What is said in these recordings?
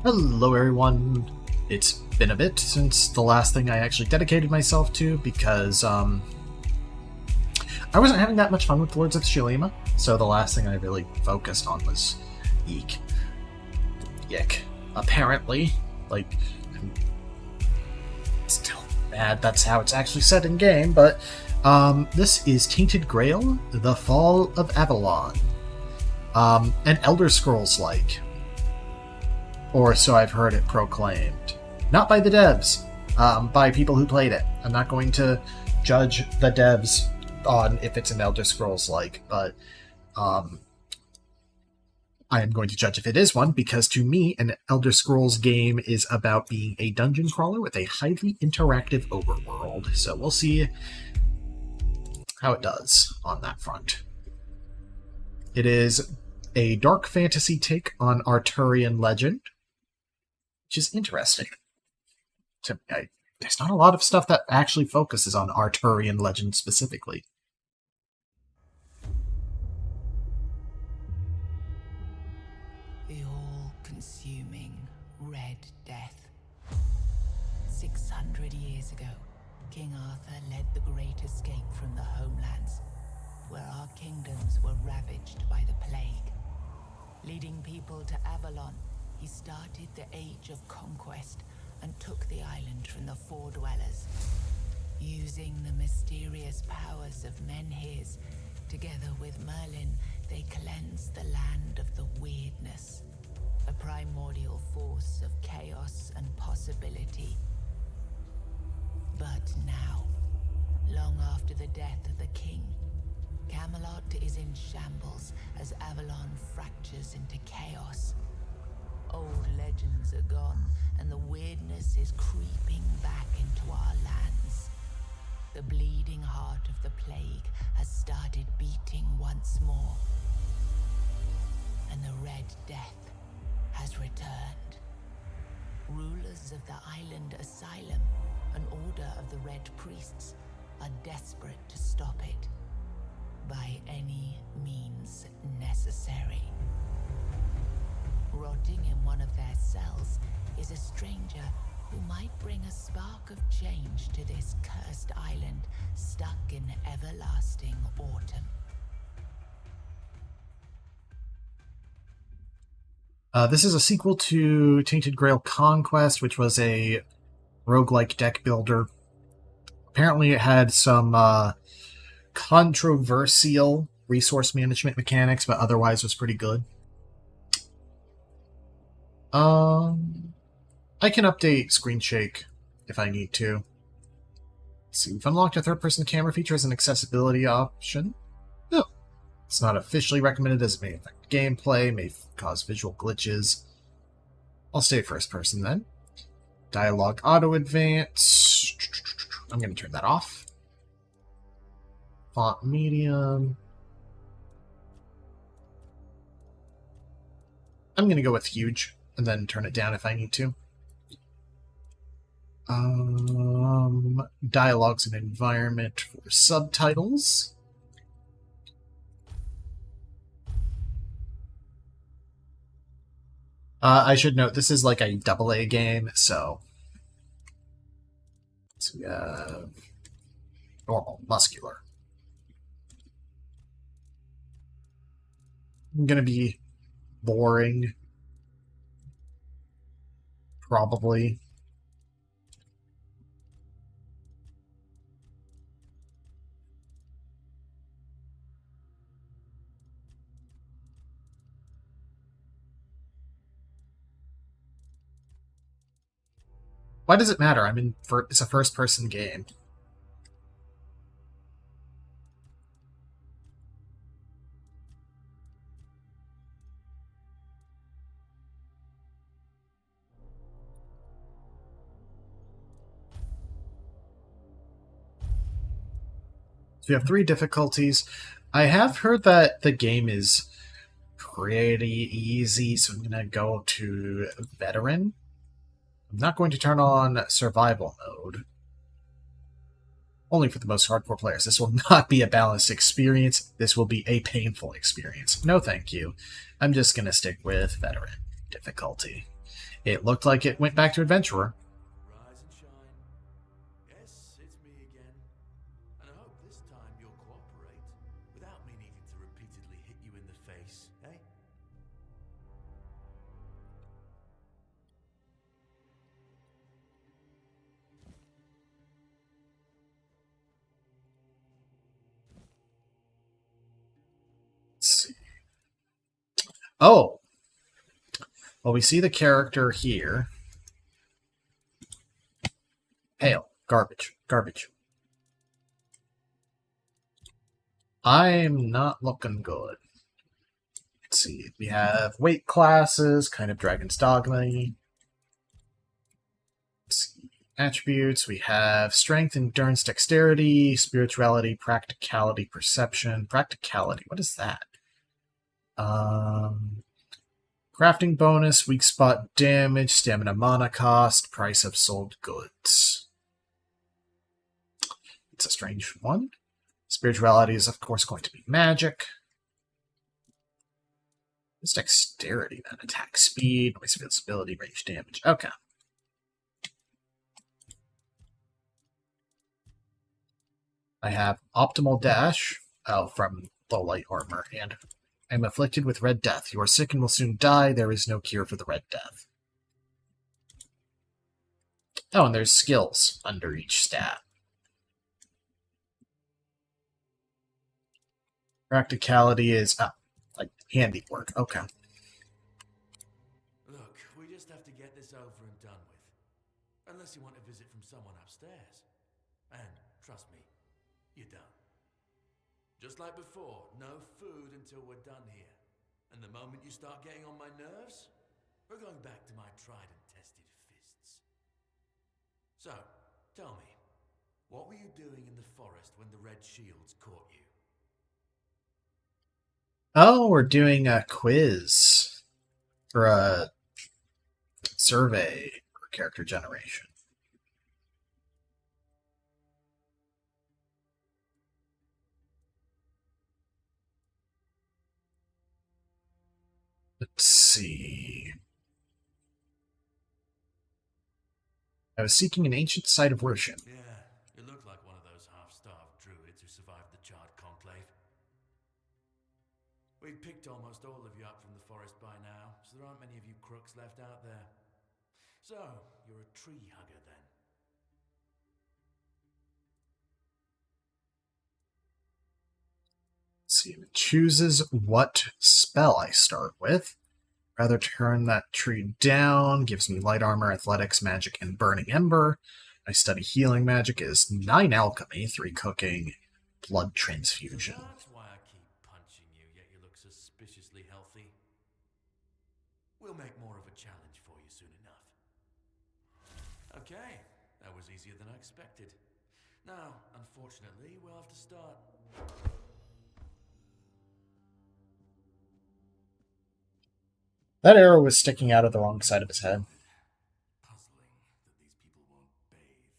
Hello everyone. It's been a bit since the last thing I actually dedicated myself to because I wasn't having that much fun with Lords of Tsushima, so the last thing I really focused on was Eek. Yick. Apparently. Like, I'm still mad that's how it's actually said in game, but this is Tainted Grail, The Fall of Avalon. An Elder Scrolls-like. Or so I've heard it proclaimed. Not by the devs, by people who played it. I'm not going to judge the devs on if it's an Elder Scrolls-like, but I am going to judge if it is one, because to me, an Elder Scrolls game is about being a dungeon crawler with a highly interactive overworld. So we'll see how it does on that front. It is a dark fantasy take on Arthurian legend, which is interesting. There's not a lot of stuff that actually focuses on Arthurian legend specifically. The all-consuming Red Death. 600 years ago, King Arthur led the Great Escape from the homelands, where our kingdoms were ravaged by the plague. Leading people to Avalon, he started the Age of Conquest and took the island from the Four Dwellers. Using the mysterious powers of Menhirs, together with Merlin, they cleansed the land of the Weirdness, a primordial force of chaos and possibility. But now, long after the death of the king, Camelot is in shambles as Avalon fractures into chaos. Old legends are gone, and the weirdness is creeping back into our lands. The bleeding heart of the plague has started beating once more, and the Red Death has returned. Rulers of the island Asylum, an order of the Red Priests, are desperate to stop it by any means necessary. Rotting in one of their cells is a stranger who might bring a spark of change to this cursed island stuck in everlasting autumn. This is a sequel to Tainted Grail Conquest, which was a roguelike deck builder. Apparently it had some controversial resource management mechanics, but otherwise was pretty good. I can update Screen Shake if I need to. Let's see, we've unlocked a third-person camera feature as an accessibility option. No, it's not officially recommended as it may affect gameplay, may cause visual glitches. I'll stay first-person then. Dialogue auto advance. I'm going to turn that off. Font medium. I'm going to go with huge, and then turn it down if I need to. Dialogues and environment for subtitles. I should note, this is like a AA game, so we have normal, muscular. I'm going to be boring. Probably. Why does it matter? It's a first-person game. So we have 3 difficulties. I have heard that the game is pretty easy, so I'm going to go to Veteran. I'm not going to turn on Survival mode. Only for the most hardcore players. This will not be a balanced experience. This will be a painful experience. No thank you. I'm just going to stick with Veteran difficulty. It looked like it went back to Adventurer. Rise and shine. Yes, it's me again. And I hope this time you'll cooperate without me needing to repeatedly hit you in the face, eh? Let's see. Oh! Well, we see the character here. Hail. Garbage. Garbage. I'm not looking good. Let's see. We have weight classes, kind of Dragon's Dogma. Let's see. Attributes. We have strength, endurance, dexterity, spirituality, practicality, perception. Practicality. What is that? Crafting bonus, weak spot damage, stamina mana cost, price of sold goods. It's a strange one. Spirituality is, of course, going to be magic. It's dexterity, then. Attack speed, noise visibility, range damage. Okay. I have optimal dash, from low light armor, and I'm afflicted with Red Death. You are sick and will soon die. There is no cure for the Red Death. Oh, and there's skills under each stat. Practicality is, like handiwork. Okay. Look, we just have to get this over and done with. Unless you want a visit from someone upstairs. And, trust me, you don't. Just like before, no food until we're done here. And the moment you start getting on my nerves, we're going back to my tried and tested fists. So, tell me, what were you doing in the forest when the Red Shields caught you? Oh, we're doing a quiz. Or a survey for character generation. Let's see. I was seeking an ancient site of worship. Yeah, you look like one of those half-starved druids who survived the Charred Conclave. We've picked almost all of you up from the forest by now, so there aren't many of you crooks left out there. So, you're a tree hugger then. Let's see, it chooses what spell I start with. Rather turn that tree down, gives me light armor, athletics, magic, and burning ember. I study healing magic is 9 alchemy, 3 cooking, blood transfusion. So that's why I keep punching you, yet you look suspiciously healthy. We'll make more of a challenge for you soon enough. Okay, that was easier than I expected. Now, unfortunately, we'll have to start. That arrow was sticking out of the wrong side of his head. Puzzling that these people won't bathe.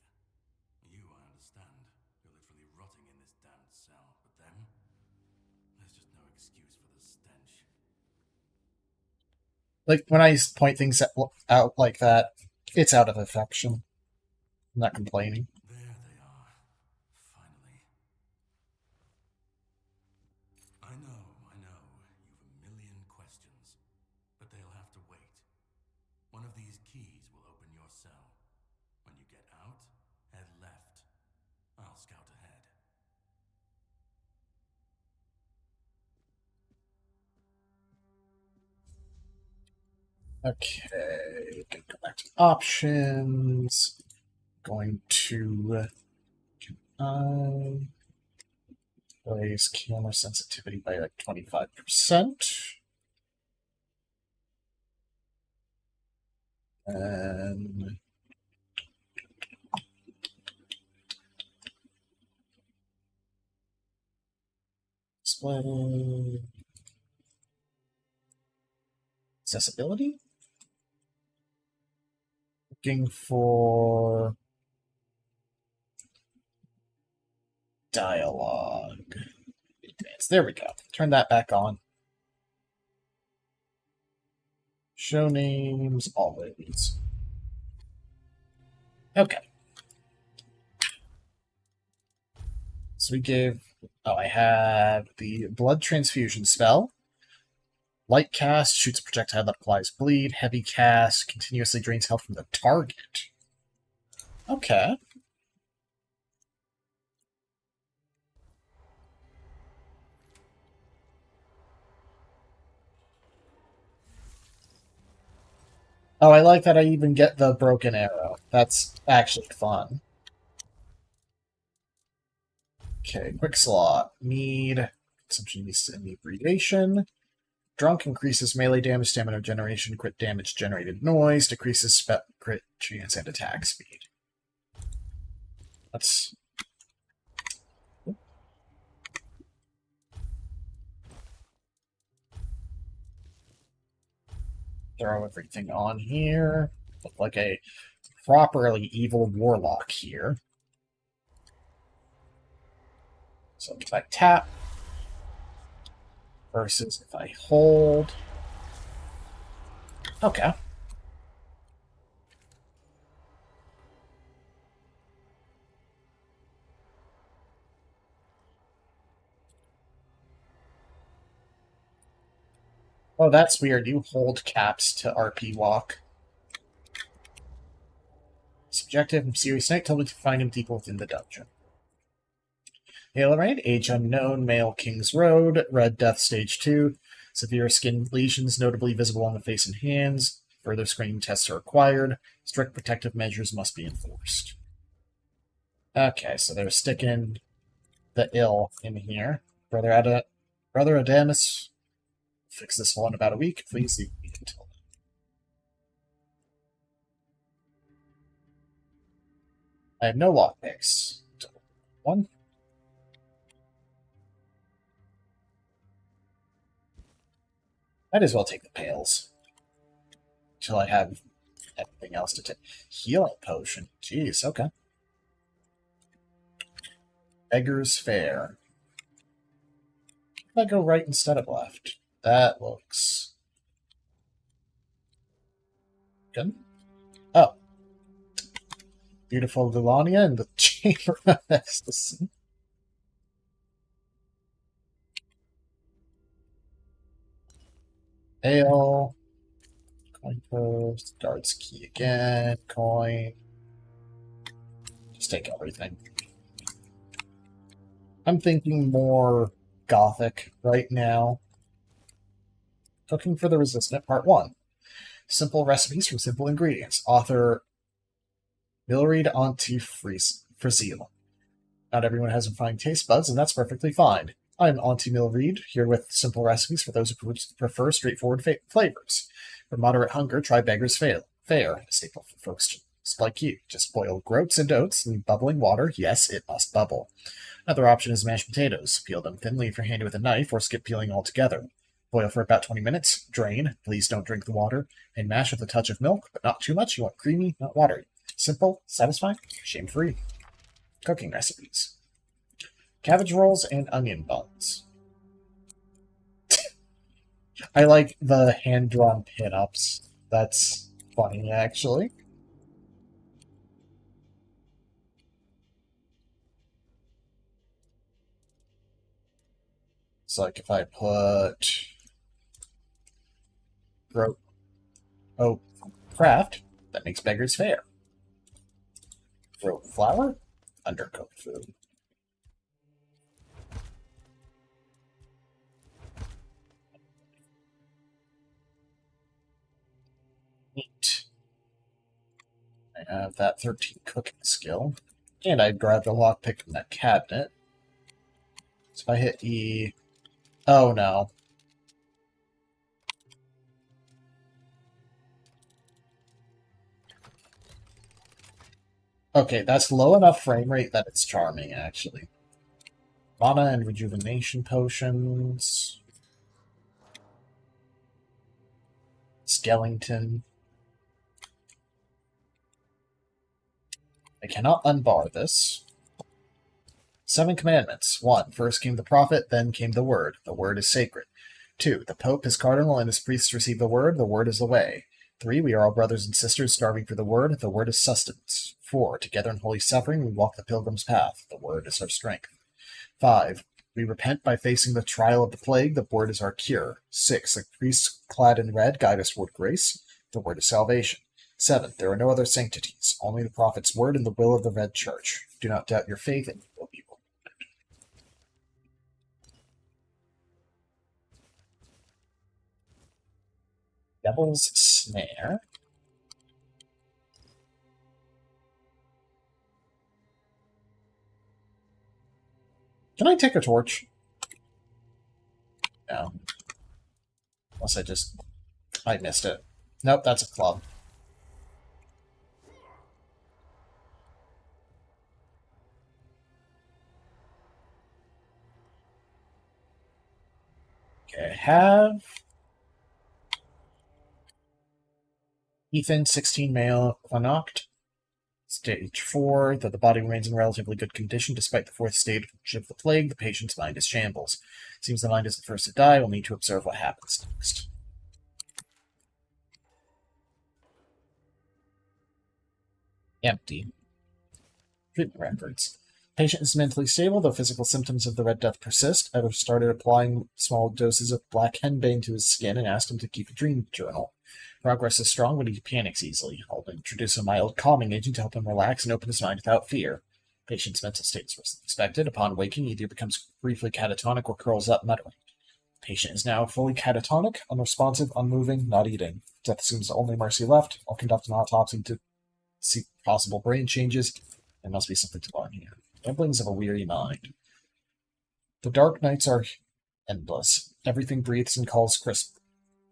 You, I understand. You're literally rotting in this damned cell. But them? There's just no excuse for the stench. Like, when I point things out like that, it's out of affection. I'm not complaining. There they are. Finally. I know. You've a million questions. But they'll have to wait. One of these keys will open your cell. When you get out, head left. I'll scout ahead. Okay, gonna go back to options. Going to raise camera sensitivity by like 25%. And display accessibility. Looking for dialogue. Advanced. There we go. Turn that back on. Show names, always. Okay. So we gave... Oh, I have the blood transfusion spell. Light cast, shoots a projectile that applies bleed. Heavy cast, continuously drains health from the target. Okay. Oh, I like that I even get the broken arrow. That's actually fun. Okay, quick slot. Need consumption yeast inebriation. Drunk increases melee damage, stamina generation, crit damage generated noise, decreases crit chance and attack speed. Let's throw everything on here. Look like a properly evil warlock here. So if I tap versus if I hold. Okay. Oh, that's weird. You hold caps to RP walk. Subjective, mysterious night told me to find him deep within the dungeon. Hail age unknown, male King's Road, Red Death Stage 2. Severe skin lesions notably visible on the face and hands. Further screening tests are required. Strict protective measures must be enforced. Okay, so they're sticking the ill in here. Brother Adamus, fix this all in about a week. Please leave me until then. I have no lockpicks. One. Might as well take the pails. Until I have everything else to take. Healing potion. Jeez, okay. Beggar's Fair. If I go right instead of left, that looks good. Oh. Beautiful Lilania in the Chamber of Ecstasy. Ale. Coin post. Guards key again. Coin. Just take everything. I'm thinking more gothic right now. Cooking for the Resistant, Part 1. Simple recipes from simple ingredients. Author Milreed onto Frisiel. Not everyone has refined taste buds, and that's perfectly fine. I'm Auntie Milreed, here with simple recipes for those who prefer straightforward flavors. For moderate hunger, try Beggar's Fare, a staple for folks just like you. Just boil groats and oats in bubbling water. Yes, it must bubble. Another option is mashed potatoes. Peel them thinly if you're handy with a knife, or skip peeling altogether. Boil for about 20 minutes. Drain. Please don't drink the water. And mash with a touch of milk, but not too much. You want creamy, not watery. Simple, satisfying, shame-free. Cooking recipes. Cabbage rolls and onion buns. I like the hand-drawn pin-ups. That's funny, actually. It's like if I put... craft, that makes Beggar's Fare. Throw flour, undercooked food. Neat. I have that 13 cooking skill. And I grabbed a lockpick from that cabinet. So if I hit E... Oh no. Okay, that's low enough frame rate that it's charming, actually. Mana and rejuvenation potions. Skeleton. I cannot unbar this. 7 commandments. 1. First came the prophet, then came the word. The word is sacred. 2. The Pope, his cardinal, and his priests receive the word is the way. 3. We are all brothers and sisters starving for the word is sustenance. 4. Together in holy suffering we walk the pilgrim's path, the word is our strength. 5. We repent by facing the trial of the plague, the word is our cure. 6. The priests clad in red guide us toward grace, the word is salvation. 7. There are no other sanctities, only the prophet's word and the will of the Red Church. Do not doubt your faith, and you will be rewarded. Devil's Snare. Can I take a torch? No. Unless I missed it. Nope, that's a club. Okay, I have Ethan, 16 male, Clanoct. Stage 4, though the body remains in relatively good condition despite the 4th stage of the plague, the patient's mind is shambles. Seems the mind is the first to die, we'll need to observe what happens next. Empty. Treatment records. Patient is mentally stable, though physical symptoms of the Red Death persist. I've started applying small doses of black henbane to his skin and asked him to keep a dream journal. Progress is strong, but he panics easily. I'll introduce a mild calming agent to help him relax and open his mind without fear. Patient's mental state is worse than expected. Upon waking, he either becomes briefly catatonic or curls up muttering. Patient is now fully catatonic, unresponsive, unmoving, not eating. Death seems the only mercy left. I'll conduct an autopsy to see possible brain changes. There must be something to learn here. Ramblings of a weary mind. The dark nights are endless. Everything breathes and calls crisp.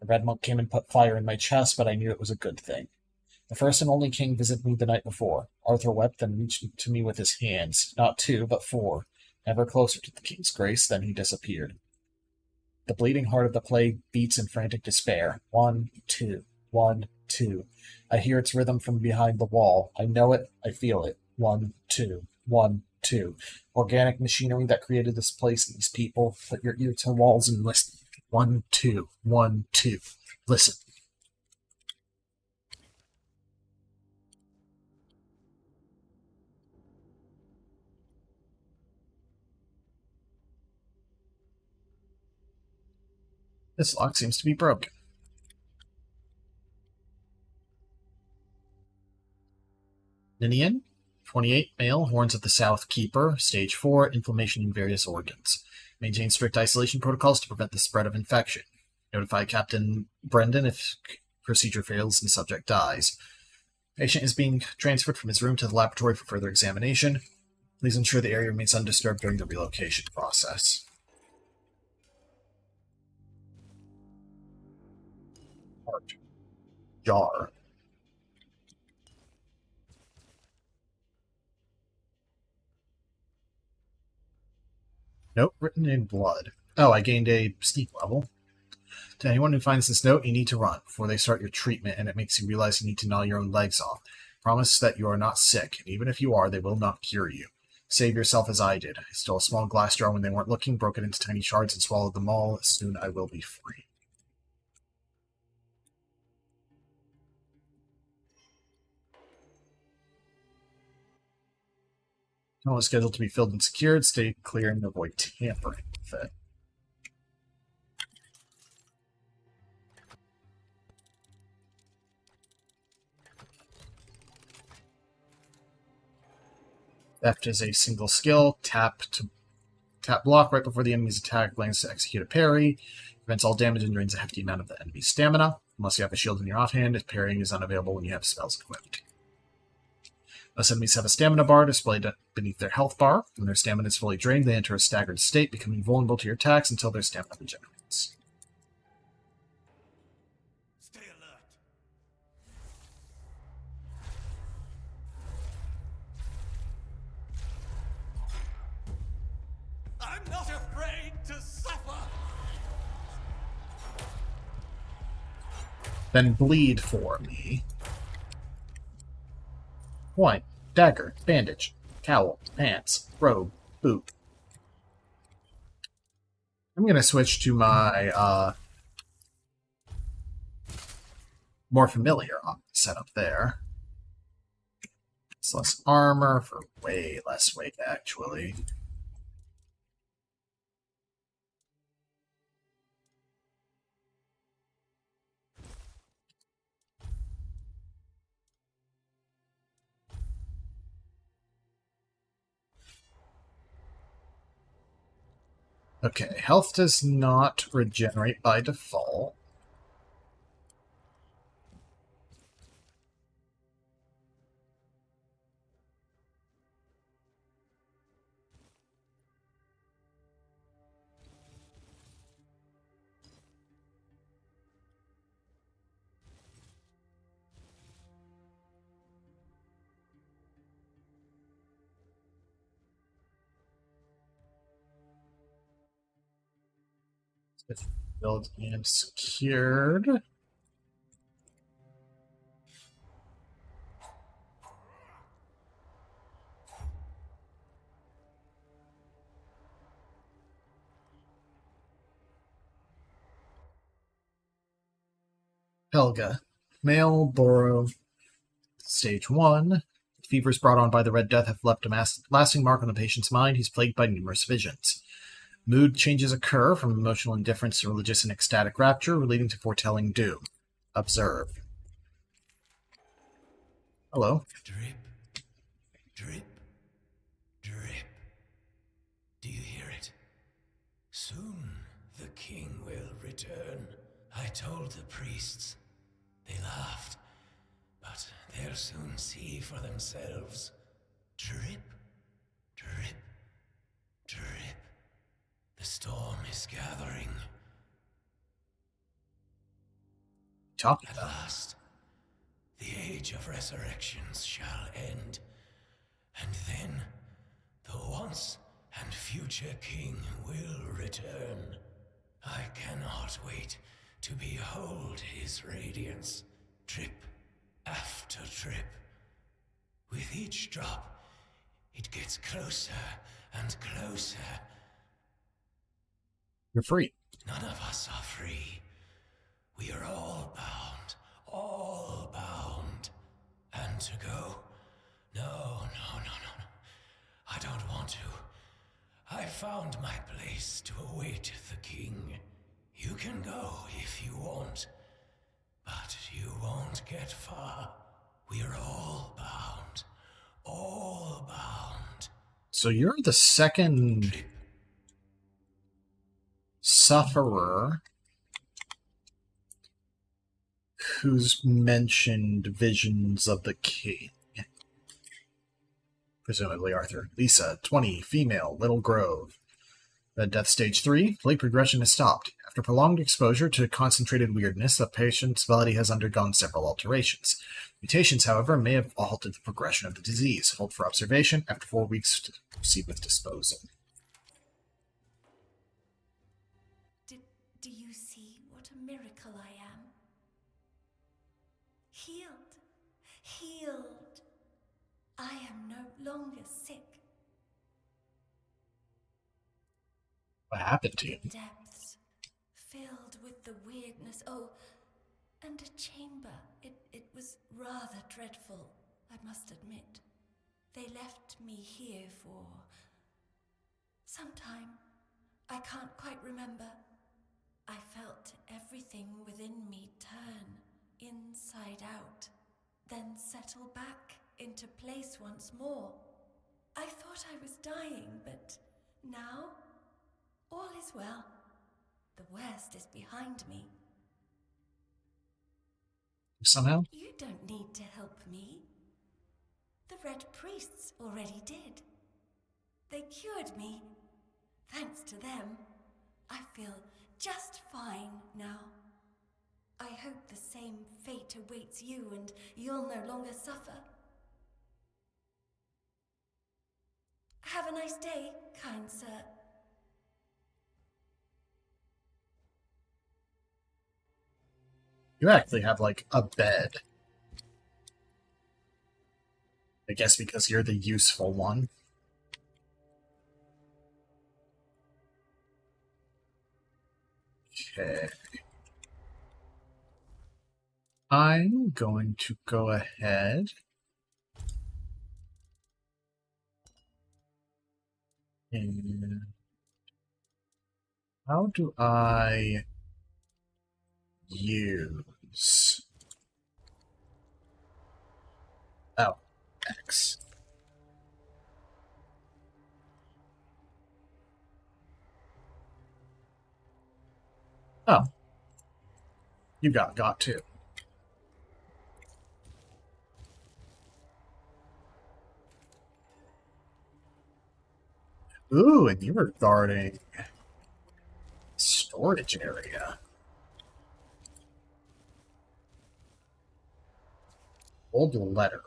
The Red Monk came and put fire in my chest, but I knew it was a good thing. The first and only king visited me the night before. Arthur wept, then reached to me with his hands. Not 2, but 4. Ever closer to the king's grace, then he disappeared. The bleeding heart of the plague beats in frantic despair. 1, 2, 1, 2. I hear its rhythm from behind the wall. I know it, I feel it. 1, 2, 1, 2. Organic machinery that created this place and these people. Put your ear to the walls and listen. 1, 2, 1, 2. Listen. This lock seems to be broken. Ninian, 28, male, horns of the South Keeper, stage 4, inflammation in various organs. Maintain strict isolation protocols to prevent the spread of infection. Notify Captain Brendan if procedure fails and the subject dies. Patient is being transferred from his room to the laboratory for further examination. Please ensure the area remains undisturbed during the relocation process. Heart. Jar. Note written in blood. Oh, I gained a sneak level. To anyone who finds this note, you need to run before they start your treatment, and it makes you realize you need to gnaw your own legs off. Promise that you are not sick, and even if you are, they will not cure you. Save yourself as I did. I stole a small glass jar when they weren't looking, broke it into tiny shards, and swallowed them all. Soon I will be free. Tunnel is scheduled to be filled and secured. Stay clear and avoid tampering with it. Theft is a single skill. Tap block right before the enemy's attack, lands to execute a parry. Prevents all damage and drains a hefty amount of the enemy's stamina. Unless you have a shield in your offhand, parrying is unavailable when you have spells equipped. Most enemies have a stamina bar displayed beneath their health bar. When their stamina is fully drained, they enter a staggered state, becoming vulnerable to your attacks until their stamina regenerates. Stay alert. I'm not afraid to suffer. Then bleed for me. Coin, dagger, bandage, cowl, pants, robe, boot. I'm gonna switch to my more familiar setup there. It's less armor for way less weight, actually. Okay, health does not regenerate by default. It's built and secured. Helga. Male Boro. Stage 1. Fevers brought on by the Red Death have left a lasting mark on the patient's mind. He's plagued by numerous visions. Mood changes occur from emotional indifference to religious and ecstatic rapture, leading to foretelling doom. Observe. Hello. Drip, drip, drip. Do you hear it? Soon the king will return. I told the priests. They laughed. But they'll soon see for themselves. Drip, drip, drip. The storm is gathering. Talking At about. last, the age of resurrections shall end. And then, the once and future king will return. I cannot wait to behold his radiance. Drip after drip. With each drop, it gets closer and closer. You're free. None of us are free. We are all bound. All bound. And to go? No. I don't want to. I found my place to await the king. You can go if you want. But you won't get far. We are all bound. All bound. So you're the second Drip. sufferer who's mentioned visions of the king. Presumably Arthur. Lisa, 20, female, Little Grove. Red Death Stage 3, late progression has stopped. After prolonged exposure to concentrated weirdness, the patient's body has undergone several alterations. Mutations, however, may have halted the progression of the disease. Hold for observation after 4 weeks to proceed with disposal. Do you see what a miracle I am? Healed. Healed. I am no longer sick. What happened to you? The depths, filled with the weirdness. Oh, and a chamber. It was rather dreadful, I must admit. They left me here for some time. I can't quite remember. I felt everything within me turn inside out, then settle back into place once more. I thought I was dying, but now all is well. The worst is behind me. Somehow? You don't need to help me. The Red Priests already did. They cured me. Thanks to them, I feel just fine now. I hope the same fate awaits you and you'll no longer suffer. Have a nice day, kind sir. You actually have, like, a bed. I guess because you're the useful one. Okay. I'm going to go ahead and how do I use X? Oh, you got two. Ooh, and you were guarding storage area. Old letter.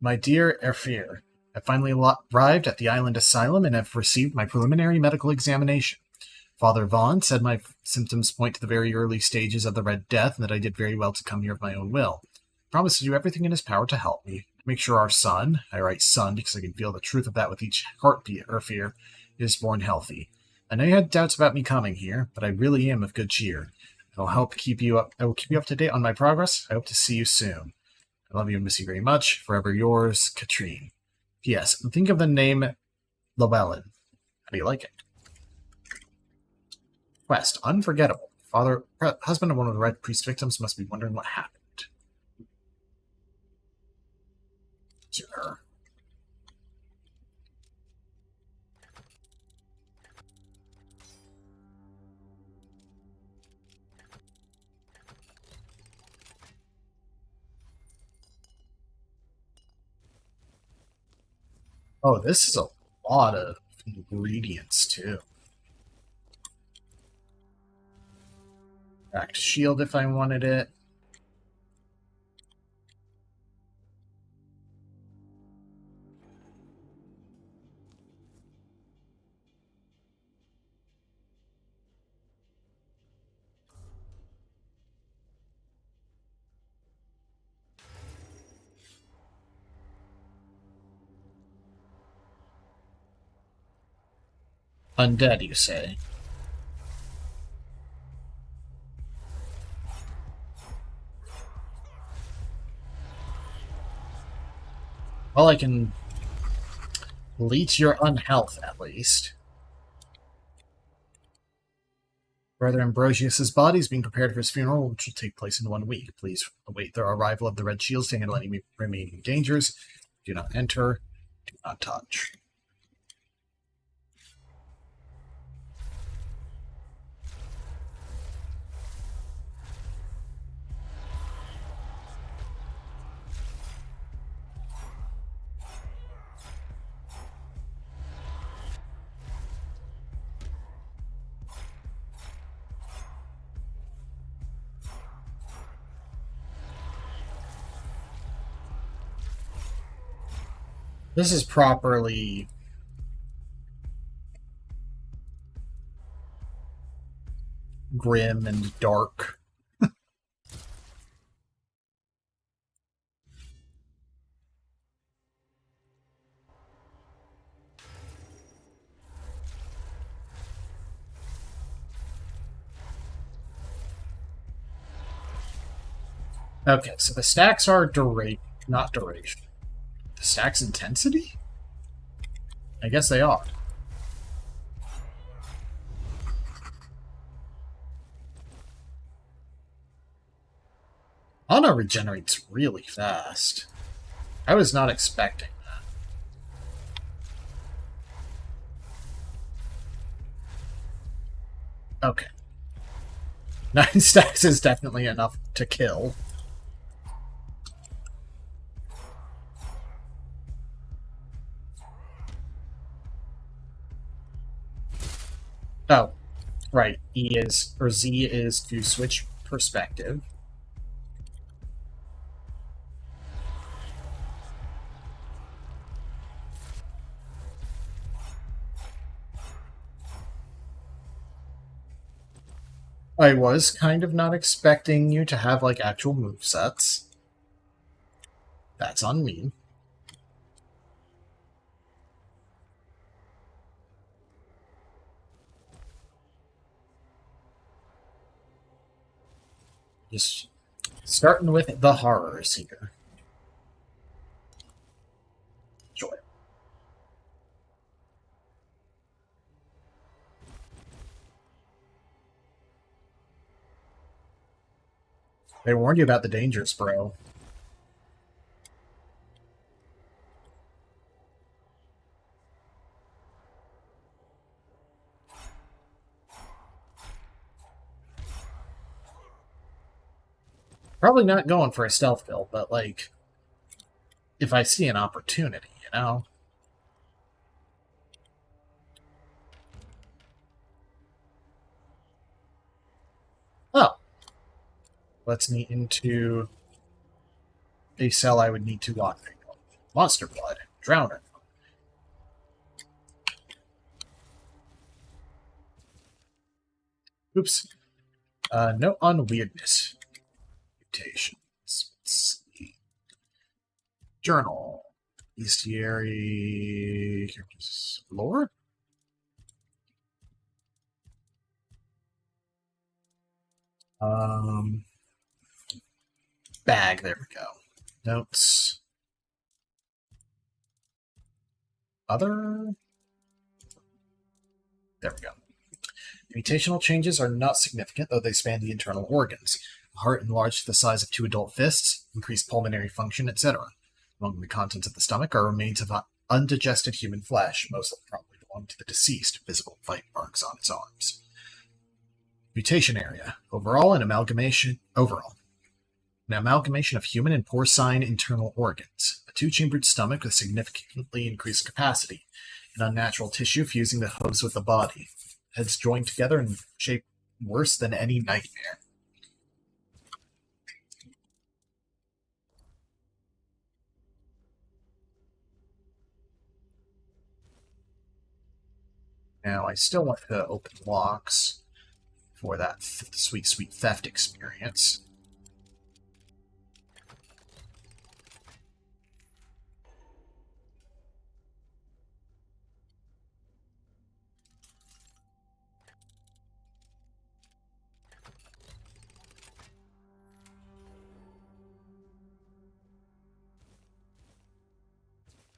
My dear Erfir, I finally arrived at the island asylum and have received my preliminary medical examination. Father Vaughn said my symptoms point to the very early stages of the Red Death and that I did very well to come here of my own will. He promised to do everything in his power to help me. Make sure our son, I write son because I can feel the truth of that with each heartbeat, Erfir, is born healthy. I know you had doubts about me coming here, but I really am of good cheer. I will keep you up to date on my progress. I hope to see you soon. I love you and miss you very much. Forever yours, Katrine. P.S. Think of the name Llewellyn. How do you like it? Quest. Unforgettable. Husband of one of the Red Priest victims must be wondering what happened to her. Oh, this is a lot of ingredients, too. Back to shield if I wanted it. Undead, you say? Well, I can leech your unhealth, at least. Brother Ambrosius's body is being prepared for his funeral, which will take place in 1 week. Please await the arrival of the Red Shields to handle any remaining dangers. Do not enter. Do not touch. This is properly grim and dark. 'Okay, so the stacks are not duration. The stacks intensity? I guess they are. Ana regenerates really fast. I was not expecting that. Okay. 9 stacks is definitely enough to kill. Oh, right. Z is to switch perspective. I was kind of not expecting you to have, like, actual movesets. That's on me. Just starting with the horrors here. Joy. They warned you about the dangers, bro. Probably not going for a stealth build, but, like, if I see an opportunity, you know? Oh. Let's need into a cell I would need to walk. Monster blood. Drowner. Oops. Note on weirdness. Mutations. Let's see. Journal. Bestiary. Lore? Bag. There we go. Notes. Other. There we go. Mutational changes are not significant, though they span the internal organs. The heart enlarged to the size of 2 adult fists, increased pulmonary function, etc. Among the contents of the stomach are remains of undigested human flesh, most of them probably belong to the deceased, visible bite marks on its arms. Mutation area. Overall, an amalgamation of human and porcine internal organs. A 2-chambered stomach with significantly increased capacity. An unnatural tissue fusing the hooves with the body. Heads joined together in shape worse than any nightmare. Now, I still want to open locks for that sweet, sweet theft experience.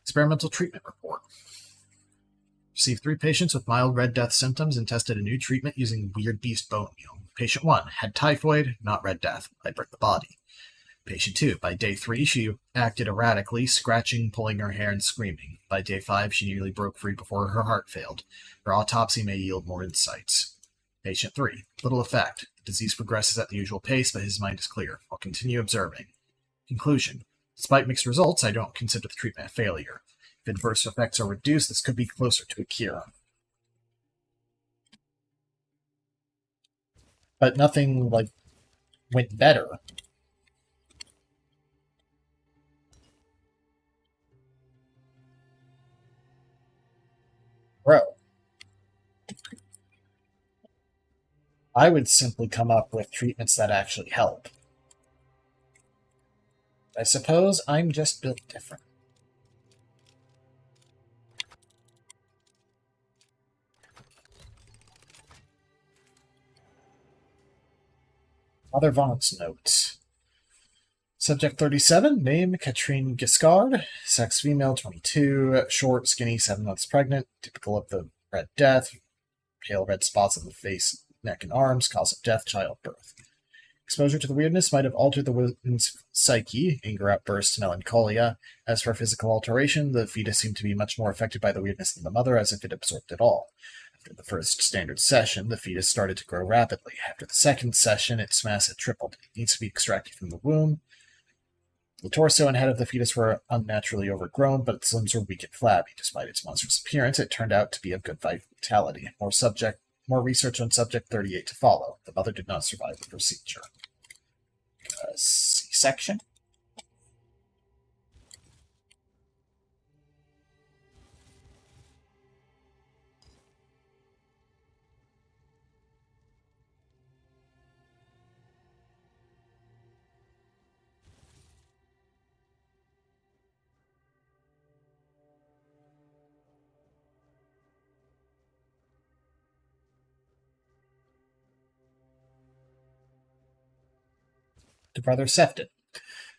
Experimental treatment report. Received 3 patients with mild Red Death symptoms and tested a new treatment using Weird Beast bone meal. Patient 1 had typhoid, not Red Death. I burnt the body. Patient 2, by day 3, she acted erratically, scratching, pulling her hair, and screaming. By day 5, she nearly broke free before her heart failed. Her autopsy may yield more insights. Patient 3, little effect. The disease progresses at the usual pace, but his mind is clear. I'll continue observing. Conclusion. Despite mixed results, I don't consider the treatment a failure. If adverse effects are reduced, this could be closer to a cure. But nothing, like, went better. Bro. I would simply come up with treatments that actually help. I suppose I'm just built different. Mother Vaughn's notes. Subject 37, name Katrine Giscard, sex female, 22, short, skinny, 7 months pregnant, typical of the Red Death, pale red spots on the face, neck, and arms, cause of death, childbirth. Exposure to the weirdness might have altered the woman's psyche, anger outbursts, melancholia. As for physical alteration, the fetus seemed to be much more affected by the weirdness than the mother, as if it absorbed it all. After the first standard session, the fetus started to grow rapidly. After the second session, its mass had tripled. It needs to be extracted from the womb. The torso and head of the fetus were unnaturally overgrown, but its limbs were weak and flabby. Despite its monstrous appearance, it turned out to be of good vitality. More research on subject 38 to follow. The mother did not survive the procedure. C-section. To Brother Sefton.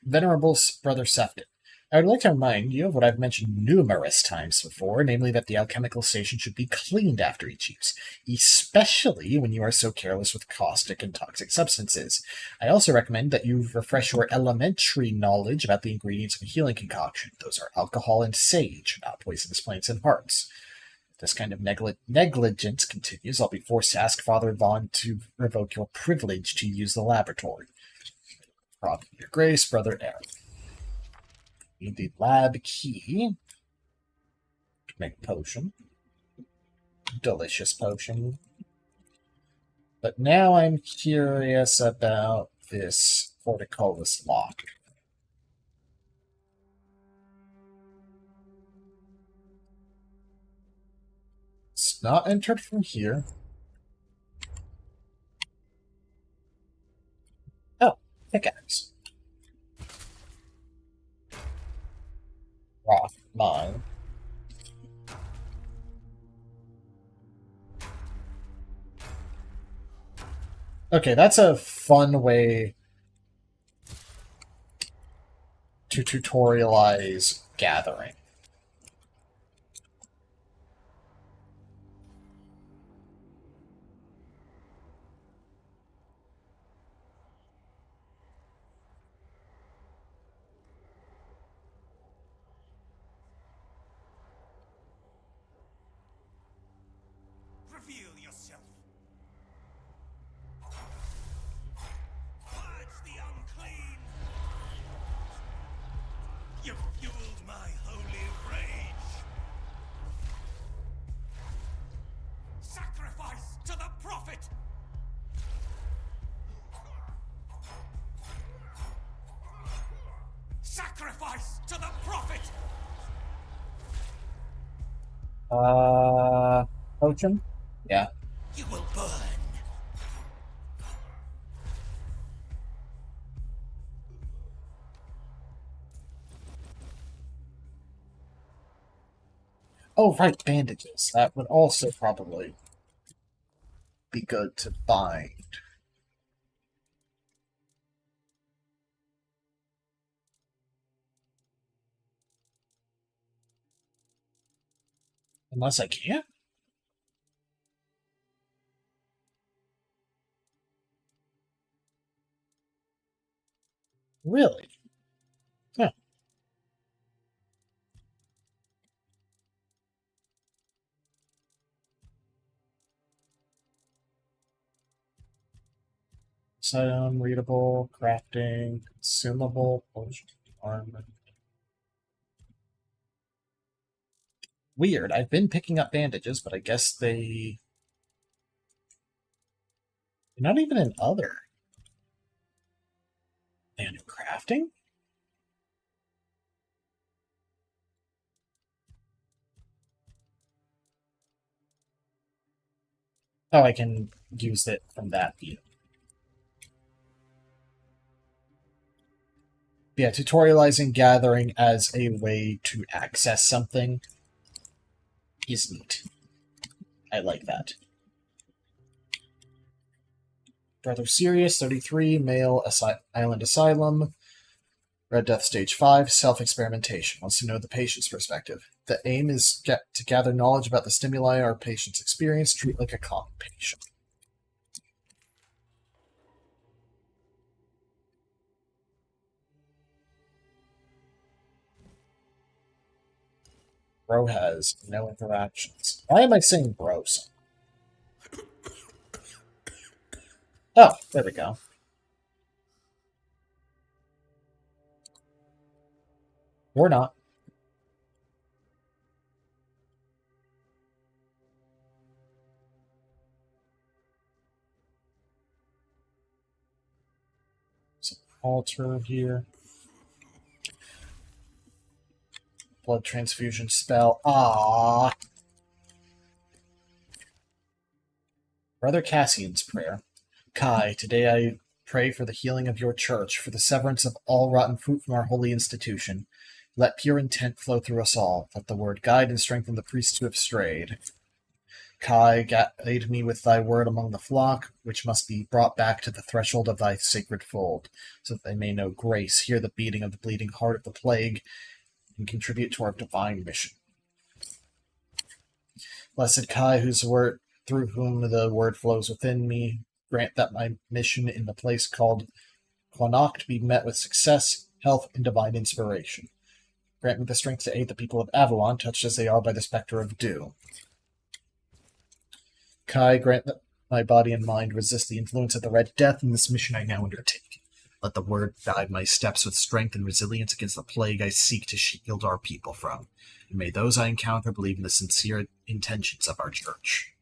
Venerable Brother Sefton, I would like to remind you of what I've mentioned numerous times before, namely that the alchemical station should be cleaned after each use, especially when you are so careless with caustic and toxic substances. I also recommend that you refresh your elementary knowledge about the ingredients of a healing concoction. Those are alcohol and sage, not poisonous plants and hearts. If this kind of negligence continues, I'll be forced to ask Father Vaughn to revoke your privilege to use the laboratory. Problem, Your Grace, Brother Aaron. Need the lab key to make a potion. Delicious potion. But now I'm curious about this portcullis lock. It's not entered from here. Oh, pickaxe. Rock, mine. Okay, that's a fun way to tutorialize gathering. Reveal yourself. Purge the unclean. You fueled my holy rage. Sacrifice to the prophet. Sacrifice to the prophet. Potion? Yeah. You will burn. Oh, right, bandages. That would also probably be good to bind. Unless I can't? Really? Huh. Item, readable, crafting, consumable, potion, armor. Weird. I've been picking up bandages, but I guess they're not even in other. And crafting? Oh, I can use it from that view. Yeah, tutorializing gathering as a way to access something is neat. I like that. Brother Sirius, 33, male, Island Asylum, Red Death Stage 5, self-experimentation. Wants to know the patient's perspective. The aim is to gather knowledge about the stimuli our patients experience, treat like a common patient. Bro has no interactions. Why am I saying bros? Oh, there we go. Or not. Some altar here. Blood transfusion spell. Ah. Brother Cassian's prayer. Kai, today I pray for the healing of your church, for the severance of all rotten fruit from our holy institution. Let pure intent flow through us all. Let the word guide and strengthen the priests who have strayed. Kai, guide me with thy word among the flock, which must be brought back to the threshold of thy sacred fold, so that they may know grace, hear the beating of the bleeding heart of the plague, and contribute to our divine mission. Blessed Kai, through whom the word flows within me, grant that my mission in the place called Quanok be met with success, health, and divine inspiration. Grant me the strength to aid the people of Avalon, touched as they are by the specter of doom. Kai, grant that my body and mind resist the influence of the Red Death in this mission I now undertake. Let the word guide my steps with strength and resilience against the plague I seek to shield our people from. And may those I encounter believe in the sincere intentions of our church.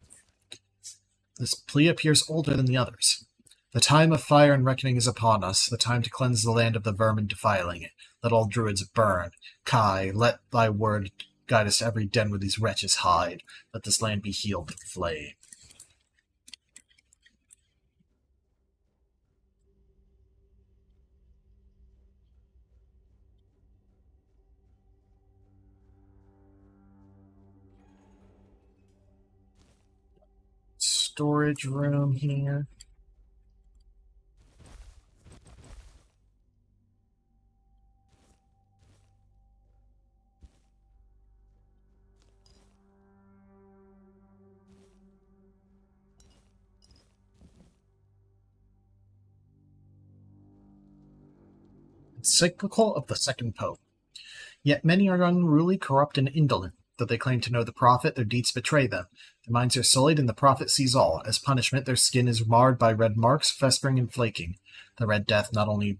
This plea appears older than the others. The time of fire and reckoning is upon us, the time to cleanse the land of the vermin defiling it. Let all druids burn. Kai, let thy word guide us to every den where these wretches hide. Let this land be healed with flame. Storage room here. Encyclical of the Second Pope. Yet many are unruly, corrupt, and indolent. Though they claim to know the prophet, their deeds betray them. Their minds are sullied, and the prophet sees all. As punishment, their skin is marred by red marks, festering and flaking. The Red Death not only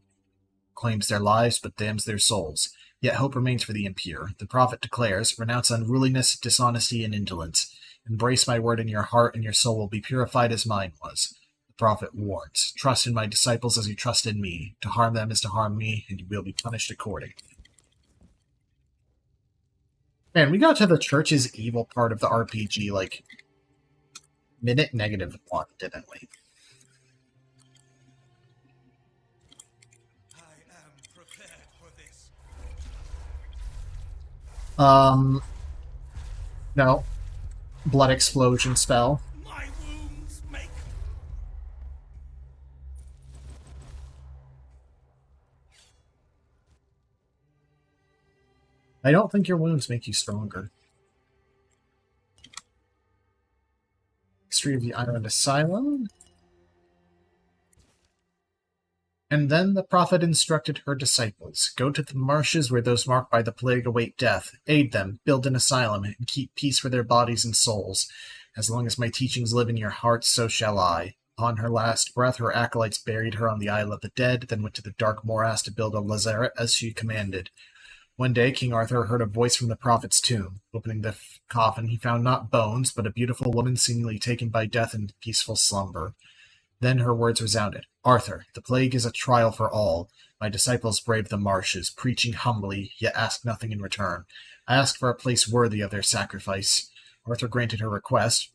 claims their lives, but damns their souls. Yet hope remains for the impure. The prophet declares, renounce unruliness, dishonesty, and indolence. Embrace my word in your heart, and your soul will be purified as mine was. The prophet warns, trust in my disciples as you trust in me. To harm them is to harm me, and you will be punished accordingly. Man, we got to the church's evil part of the RPG, like, minute -1, didn't we? I am prepared for this. No. Blood explosion spell. My wounds make... I don't think your wounds make you stronger. History of the Island Asylum. And then the prophet instructed her disciples, go to the marshes where those marked by the plague await death, aid them, build an asylum, and keep peace for their bodies and souls. As long as my teachings live in your hearts, so shall I. Upon her last breath, her acolytes buried her on the Isle of the Dead, then went to the dark morass to build a lazaret as she commanded. One day, King Arthur heard a voice from the prophet's tomb. Opening the coffin, he found not bones, but a beautiful woman seemingly taken by death in peaceful slumber. Then her words resounded, Arthur, the plague is a trial for all. My disciples braved the marshes, preaching humbly, yet asked nothing in return. I asked for a place worthy of their sacrifice. Arthur granted her request,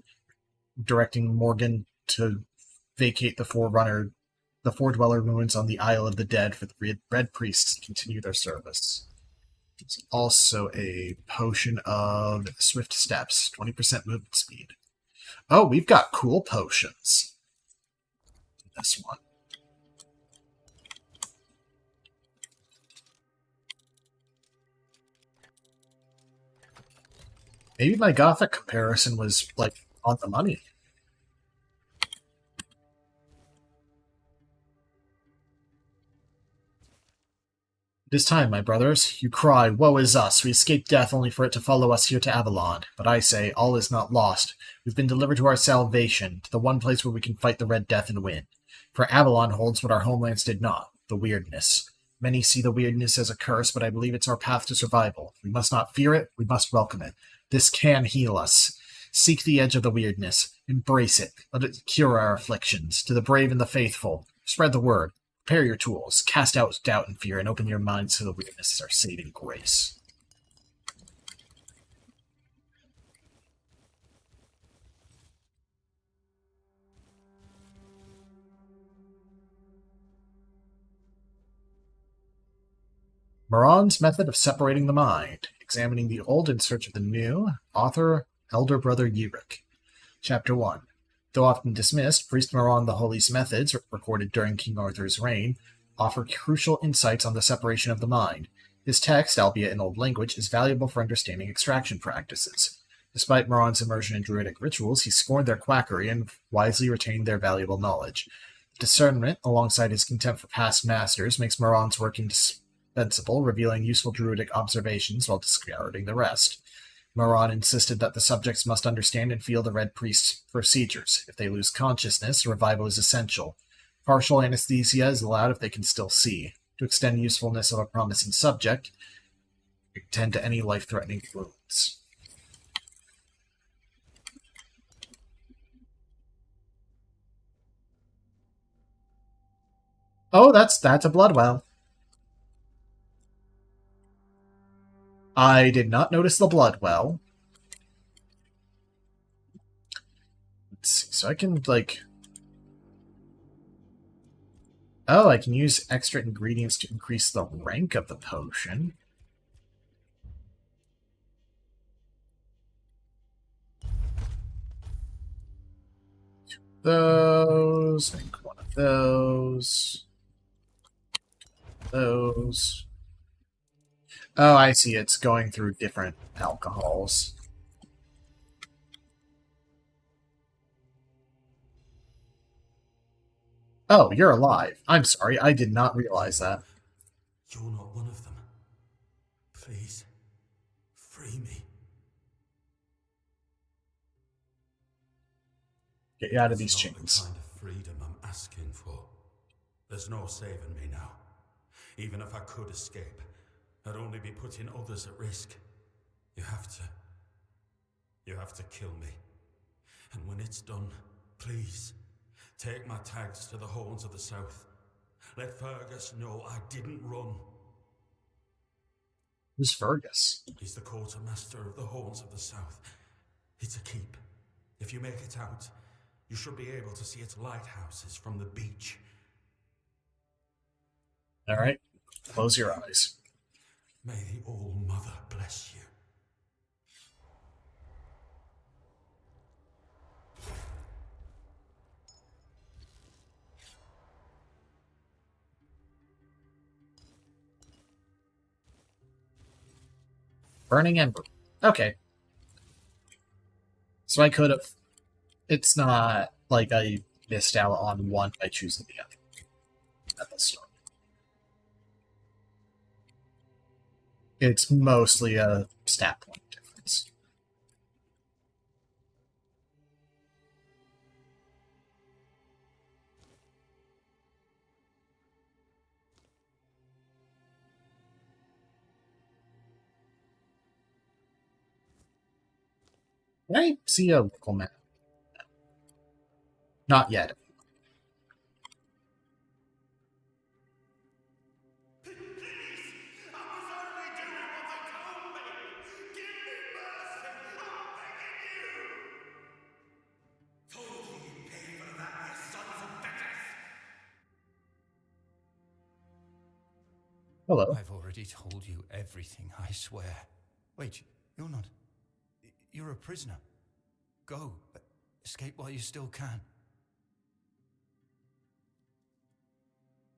directing Morgan to vacate the four-dweller ruins on the Isle of the Dead for the Red Priests to continue their service. There's also a potion of Swift Steps, 20% movement speed. Oh, we've got cool potions. This one. Maybe my Gothic comparison was, like, on the money. It is time, my brothers. You cry, woe is us. We escaped death only for it to follow us here to Avalon. But I say, all is not lost. We've been delivered to our salvation, to the one place where we can fight the Red Death and win. For Avalon holds what our homelands did not, the weirdness. Many see the weirdness as a curse, but I believe it's our path to survival. We must not fear it, we must welcome it. This can heal us. Seek the edge of the weirdness. Embrace it. Let it cure our afflictions. To the brave and the faithful, spread the word. Prepare your tools, cast out doubt and fear, and open your minds to the weirdness as our saving grace. Moran's method of separating the mind, examining the old in search of the new, author, elder brother Yurik. Chapter 1. Though often dismissed, Priest Moran the Holy's methods, recorded during King Arthur's reign, offer crucial insights on the separation of the mind. His text, albeit in old language, is valuable for understanding extraction practices. Despite Moran's immersion in druidic rituals, he scorned their quackery and wisely retained their valuable knowledge. Discernment, alongside his contempt for past masters, makes Moran's work indispensable, revealing useful druidic observations while discarding the rest. Moran insisted that the subjects must understand and feel the Red Priest's procedures. If they lose consciousness, revival is essential. Partial anesthesia is allowed if they can still see. To extend usefulness of a promising subject, attend to any life-threatening wounds. Oh, that's a blood well. I did not notice the blood well. Let's see, so I can, Oh, I can use extra ingredients to increase the rank of the potion. Those, make one of those. Those. Oh, I see. It's going through different alcohols. Oh, you're alive. I'm sorry. I did not realize that. You're not one of them. Please, free me. Get you out of these It's not chains. the kind of freedom I'm asking for. There's no saving me now. Even if I could escape, I'd only be putting others at risk. You have to kill me. And when it's done, please, take my tags to the Horns of the South. Let Fergus know I didn't run. Who's Fergus? He's the quartermaster of the Horns of the South. It's a keep. If you make it out, you should be able to see its lighthouses from the beach. Alright. Close your eyes. May the All-Mother bless you. Burning Ember. Okay. So I could have... It's not like I missed out on one by choosing the other at the start. It's mostly a stat point difference. Can I see a local map? Not yet. Hello. I've already told you everything, I swear. Wait, you're not... You're a prisoner. Go. Escape while you still can.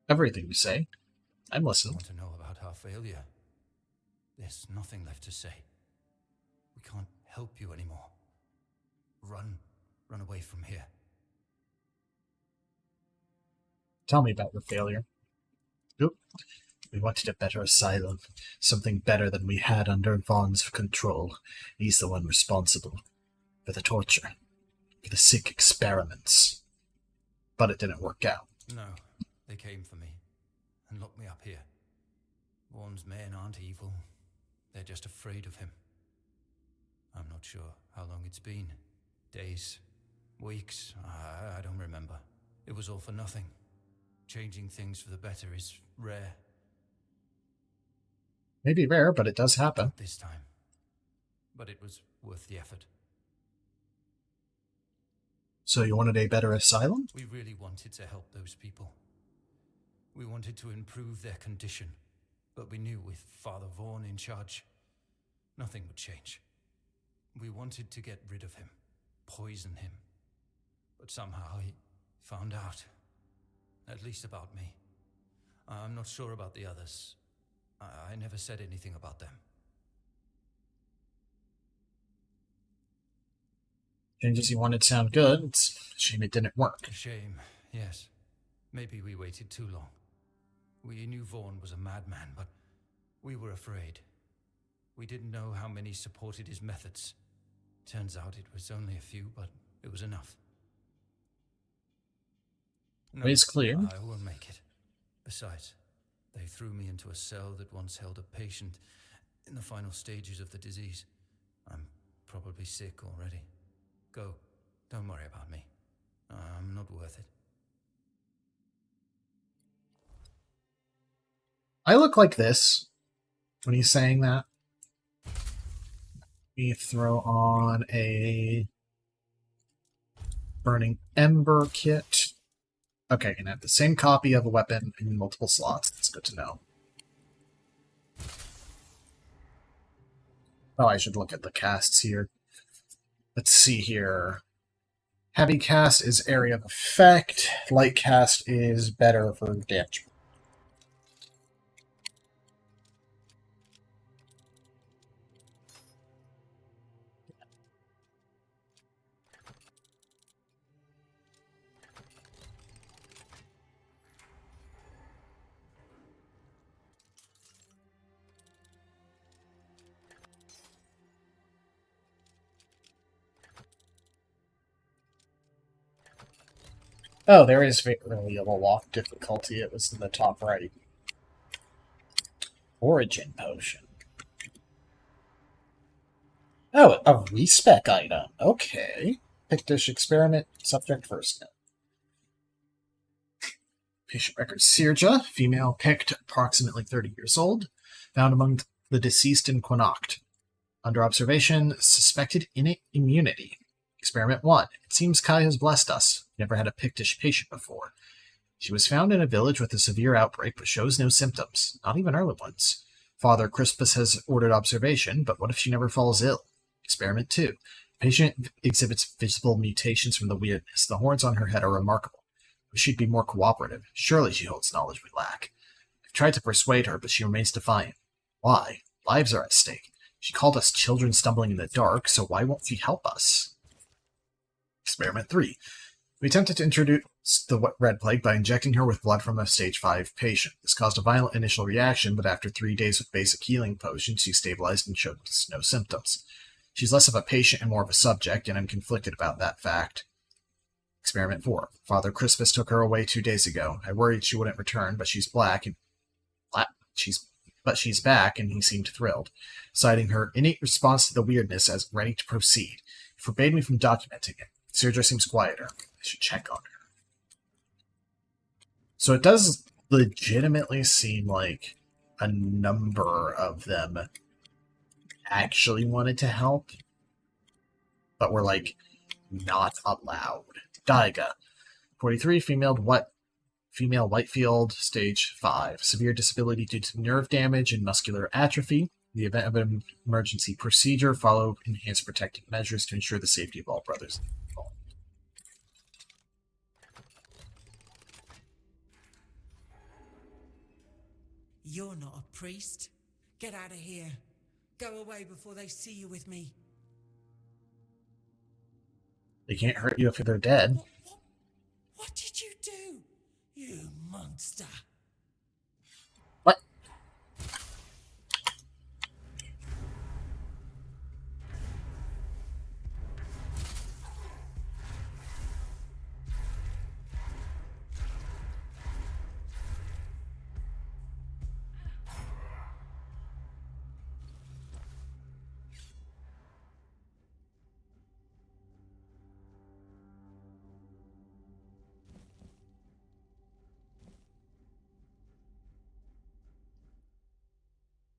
Everything you say. I'm I listening. want to know about our failure. There's nothing left to say. We can't help you anymore. Run. Run away from here. Tell me about your failure. Oop. We wanted a better asylum. Something better than we had under Vaughn's control. He's the one responsible for the torture, for the sick experiments. But it didn't work out. No, they came for me and locked me up here. Vaughn's men aren't evil. They're just afraid of him. I'm not sure how long it's been. Days, weeks, I don't remember. It was all for nothing. Changing things for the better is rare. Maybe rare, but it does happen. Not this time. But it was worth the effort. So you wanted a better asylum? We really wanted to help those people. We wanted to improve their condition. But we knew with Father Vaughan in charge, nothing would change. We wanted to get rid of him. poison him. But somehow he found out. At least about me. I'm not sure about the others. I never said anything about them. Changes you wanted sound good. It's a shame it didn't work. A shame, yes. Maybe we waited too long. We knew Vaughn was a madman, but we were afraid. We didn't know how many supported his methods. Turns out it was only a few, but it was enough. No, Ways clear. I won't make it. Besides, they threw me into a cell that once held a patient in the final stages of the disease. I'm probably sick already. Go. Don't worry about me. I'm not worth it. I look like this when he's saying that. We throw on a Burning Ember kit. Okay, I can have the same copy of a weapon in multiple slots. That's good to know. Oh, I should look at the casts here. Let's see here. Heavy cast is area of effect. Light cast is better for damage. Oh, there is really a lock difficulty. It was in the top right. Origin potion. Oh, a respec item. Okay. Pictish experiment. Subject first note. Patient record Sirja, female, picked, approximately 30 years old, found among the deceased in Quinacht. Under observation, suspected innate immunity. Experiment 1. It seems Kai has blessed us. Never had a Pictish patient before. She was found in a village with a severe outbreak, but shows no symptoms, not even early ones. Father Crispus has ordered observation, but what if she never falls ill? Experiment 2. Patient exhibits visible mutations from the weirdness. The horns on her head are remarkable. She'd be more cooperative. Surely she holds knowledge we lack. I've tried to persuade her, but she remains defiant. Why? Lives are at stake. She called us children stumbling in the dark, so why won't she help us? Experiment 3. We attempted to introduce the Red Plague by injecting her with blood from a stage 5 patient. This caused a violent initial reaction, but after 3 days with basic healing potions, she stabilized and showed no symptoms. She's less of a patient and more of a subject, and I'm conflicted about that fact. Experiment 4. Father Crispus took her away 2 days ago. I worried she wouldn't return, but she's back, and he seemed thrilled, citing her innate response to the weirdness as ready to proceed. He forbade me from documenting it. Sirja seems quieter. I should check on her. So it does legitimately seem like a number of them actually wanted to help, but were, not allowed. Daiga, 43, female Whitefield, stage 5. Severe disability due to nerve damage and muscular atrophy. In the event of an emergency procedure, follow enhanced protective measures to ensure the safety of all brothers. You're not a priest. Get out of here. Go away before they see you with me. They can't hurt you if they're dead. What did you do? You monster. What?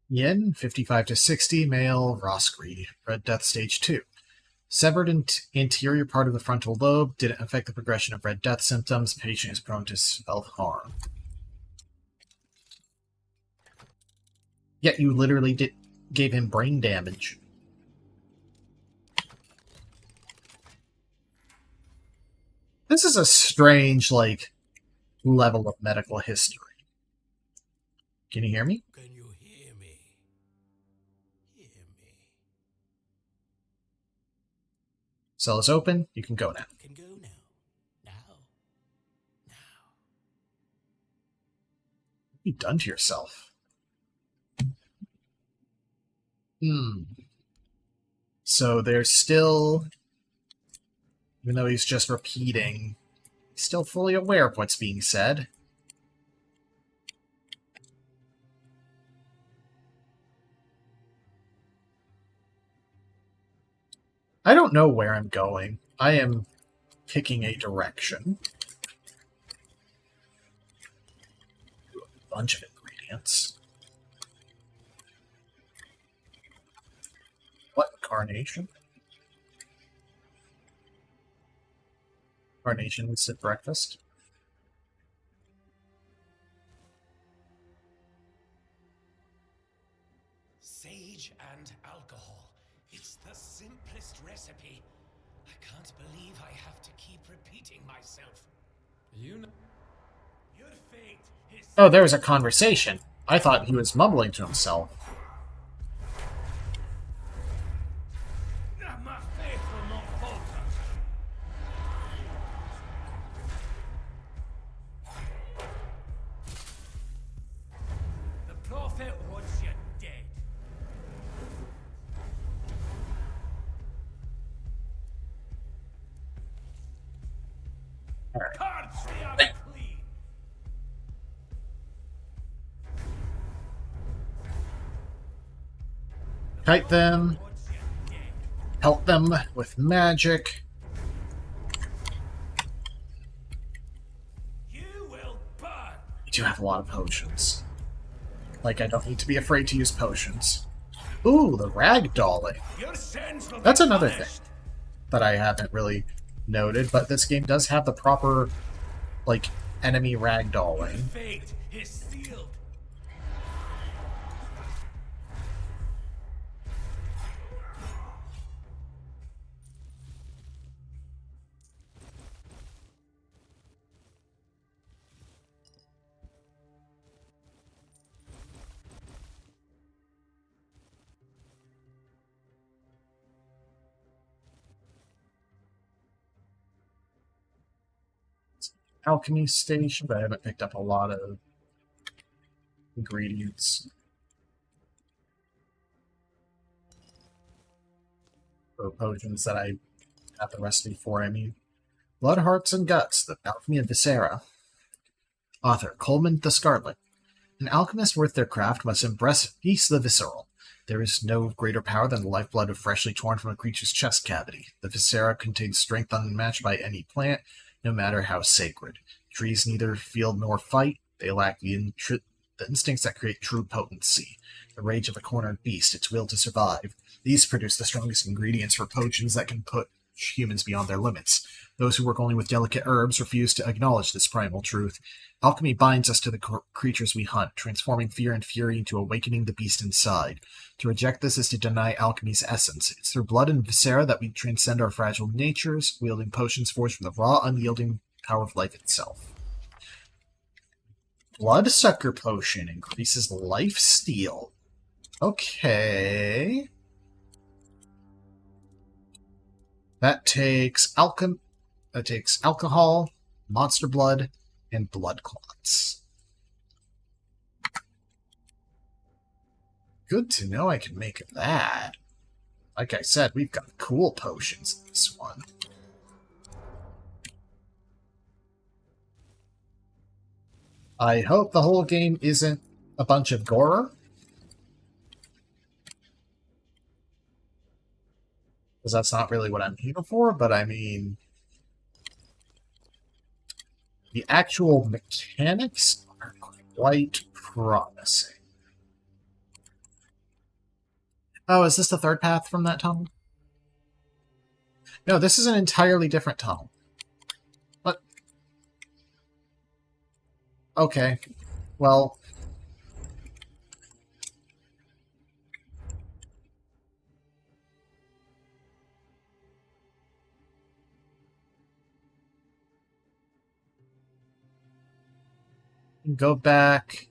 Yin, 55 to 60, male, Roscree, Red Death Stage 2. Severed anterior part of the frontal lobe, didn't affect the progression of Red Death symptoms. Patient is prone to self-harm. Yet you literally gave him brain damage. This is a strange, like, level of medical history. Can you hear me? Can you hear me? Hear me. Cell is open. You can go now. You can go now. Now. Now. What have you done to yourself? So there's still, even though he's just repeating, he's still fully aware of what's being said. I don't know where I'm going. I am picking a direction. A bunch of ingredients. What? Carnation? Carnations at breakfast? Sage and alcohol. It's the simplest recipe. I can't believe I have to keep repeating myself. You know, your fate is... Oh, there was a conversation. I thought he was mumbling to himself. My faith will not falter. The prophet wants you dead. Alright. Cards the other clean. Kite them. Wants you dead. Help them with magic. You will burn. I do have a lot of potions. Like, I don't need to be afraid to use potions. Ooh, the ragdolling. Your sins will be That's another thing punished. that I haven't really noted, but this game does have the proper, like, enemy ragdolling. Fate is sealed. Alchemy station, but I haven't picked up a lot of ingredients. Or potions that I have the recipe for, I mean. Blood, Hearts, and Guts, the Alchemy of Viscera. Author, Coleman the Scarlet. An alchemist worth their craft must embrace the visceral. There is no greater power than the lifeblood of freshly torn from a creature's chest cavity. The viscera contains strength unmatched by any plant, no matter how sacred. Trees neither feel nor fight. They lack the instincts that create true potency. The rage of a cornered beast, its will to survive. These produce the strongest ingredients for potions that can put humans beyond their limits. Those who work only with delicate herbs refuse to acknowledge this primal truth. Alchemy binds us to the creatures we hunt, transforming fear and fury into awakening the beast inside. To reject this is to deny alchemy's essence. It's through blood and viscera that we transcend our fragile natures, wielding potions forged from the raw, unyielding power of life itself. Bloodsucker potion increases life steal. Okay. That takes alcohol, monster blood, and blood clots. Good to know I can make that. Like I said, we've got cool potions in this one. I hope the whole game isn't a bunch of gore. Because that's not really what I'm here for, but I mean... the actual mechanics are quite promising. Oh, is this the third path from that tunnel? No, this is an entirely different tunnel. What? Okay. Well... Go back.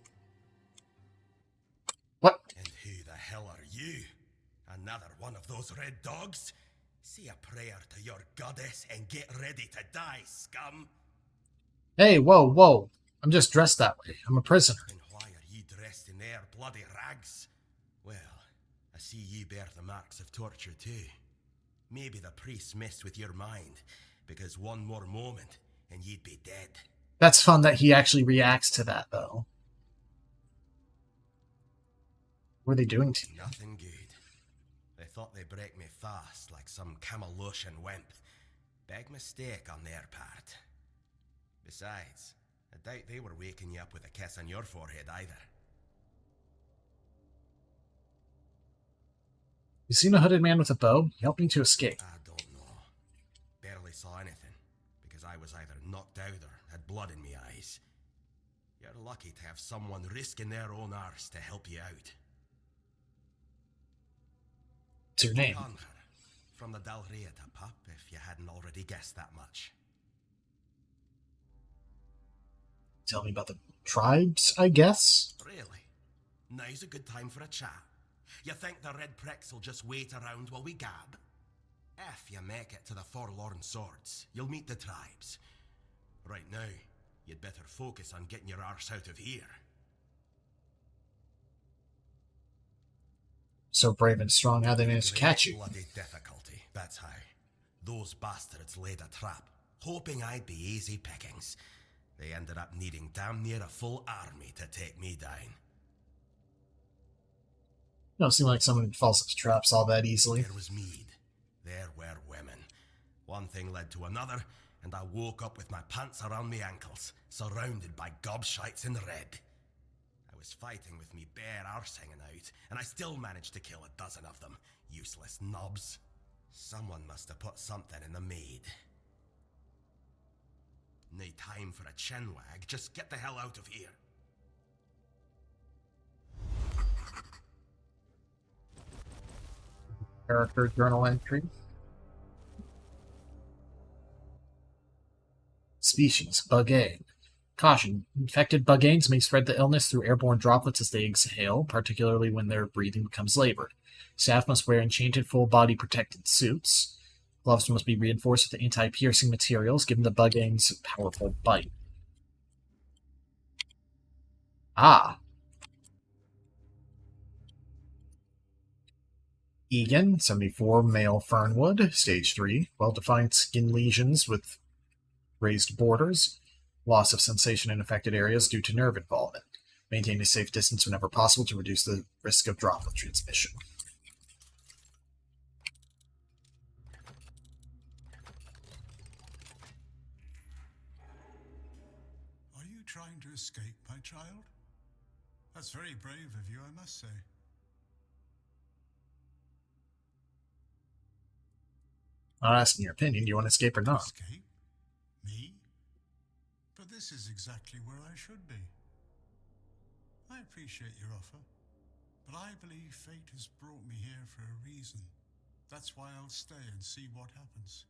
What? And who the hell are you? Another one of those red dogs? Say a prayer to your goddess and get ready to die, scum. Hey, whoa, whoa. I'm just dressed that way. I'm a prisoner. And why are you dressed in their bloody rags? Well, I see you bear the marks of torture too. Maybe the priest messed with your mind, because one more moment and you'd be dead. That's fun that he actually reacts to that, though. What are they doing to you? Nothing good. They thought they'd break me fast, like some Camelusian wimp. Big mistake on their part. Besides, I doubt they were waking you up with a kiss on your forehead either. You seen a hooded man with a bow? He helped me to escape. I don't know. Barely saw anything, because I was either knocked out or had blood in my eyes. You're lucky to have someone risking their own arse to help you out. What's your name? Conquer. From the Dalrieta pup, if you hadn't already guessed that much. Tell me about the tribes, I guess? Really? Now's a good time for a chat. You think the red pricks will just wait around while we gab? If you make it to the Forlorn Swords, you'll meet the tribes. Right now, you'd better focus on getting your arse out of here. So brave and strong, how they managed to catch you? Bloody difficulty, that's how. Those bastards laid a trap, hoping I'd be easy pickings. They ended up needing damn near a full army to take me down. Don't seem like someone who falls into traps all that easily. There was mead. There were women. One thing led to another, and I woke up with my pants around my ankles, surrounded by gobshites in red. I was fighting with me bare arse hanging out, and I still managed to kill a dozen of them. Useless knobs. Someone must have put something in the mead. No time for a chinwag, just get the hell out of here. Character journal entry. Species, Bugane. Caution, infected Buganes may spread the illness through airborne droplets as they exhale, particularly when their breathing becomes labored. Staff must wear enchanted full-body protected suits. Gloves must be reinforced with anti-piercing materials, given the Bugane's powerful bite. Ah. Egan, 74, male Fernwood, stage 3. Well-defined skin lesions with raised borders. Loss of sensation in affected areas due to nerve involvement. Maintain a safe distance whenever possible to reduce the risk of droplet transmission. Are you trying to escape, my child? That's very brave of you, I must say. Not asking your opinion. Do you want to escape or not? Escape? Me? But this is exactly where I should be. I appreciate your offer, but I believe fate has brought me here for a reason. That's why I'll stay and see what happens.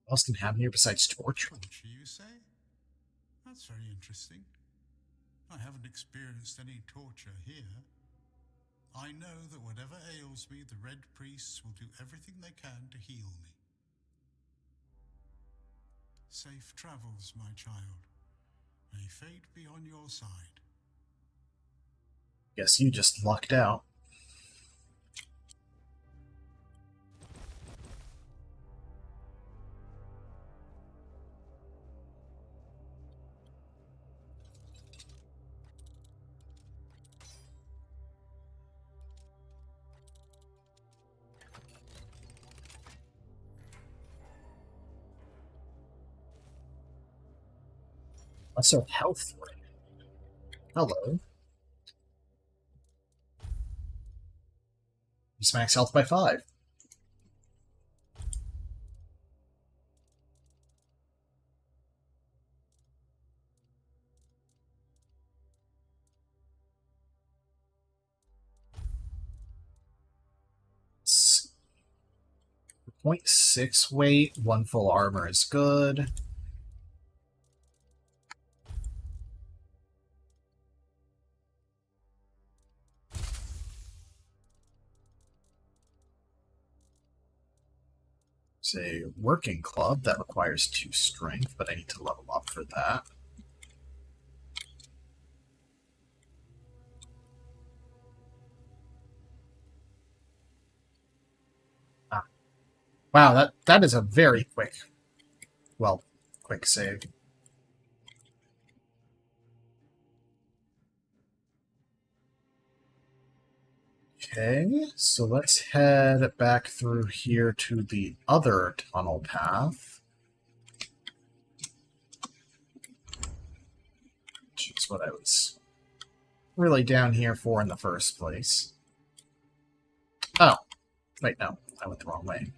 What else can happen here besides torture? Torture, you say? That's very interesting. I haven't experienced any torture here. I know that whatever ails me, the Red Priests will do everything they can to heal me. Safe travels, my child. May fate be on your side. Guess you just lucked out. Lesser health ring. Hello. You max health by 5. Let's 0.6 weight, 1 full armor is good. It's a working club that requires 2 strength, but I need to level up for that. Ah. Wow, that is a very quick save. Okay, so let's head back through here to the other tunnel path. Which is what I was really down here for in the first place. Oh, wait, no, I went the wrong way.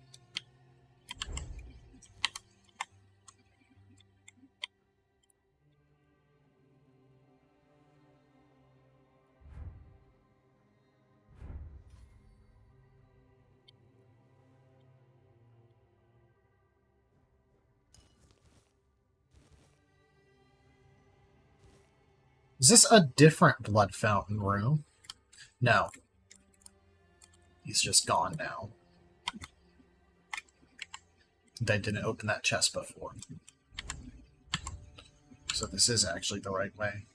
Is this a different blood fountain room? No. He's just gone now. I didn't open that chest before. So this is actually the right way.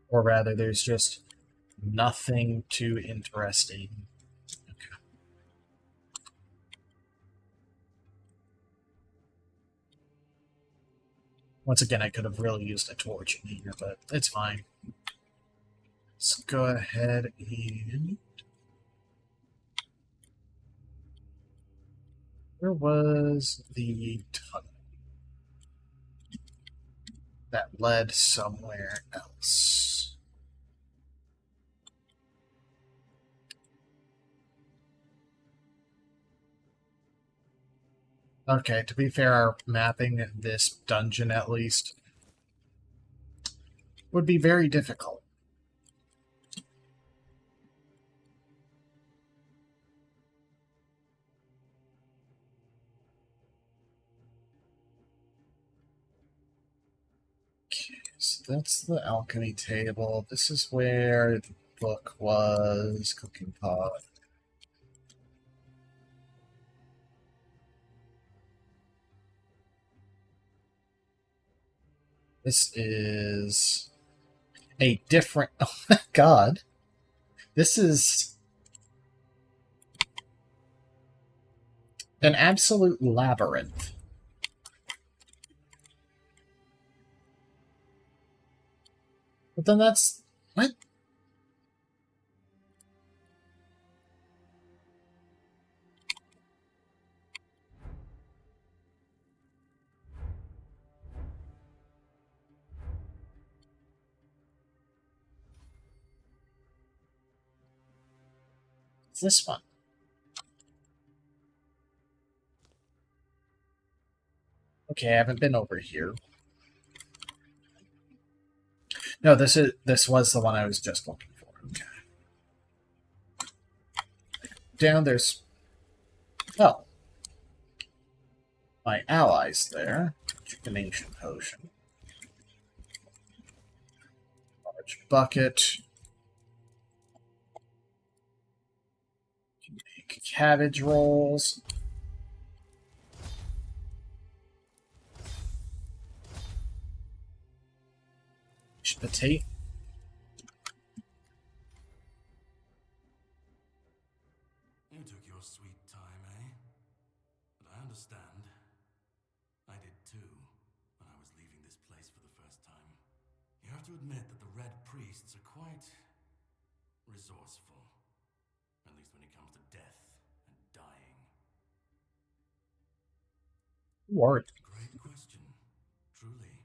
Or rather, there's just nothing too interesting. Okay. Once again, I could have really used a torch in here, but it's fine. Let's go ahead and... Where was the tunnel? That led somewhere else. Okay, to be fair, our mapping this dungeon, at least, would be very difficult. Okay, so that's the alchemy table. This is where the book was, cooking pot. This is a different... Oh my god. This is an absolute labyrinth. But then that's... What? It's this one. Okay, I haven't been over here. No, this was the one I was just looking for. Okay. Down there's... Oh. My allies there. Rejuvenation potion. Large bucket. Can make cabbage rolls. Potato. You took your sweet time, eh? But I understand. I did too, when I was leaving this place for the first time. You have to admit that the Red Priests are quite... resourceful. At least when it comes to death and dying. Word. Great question. Truly.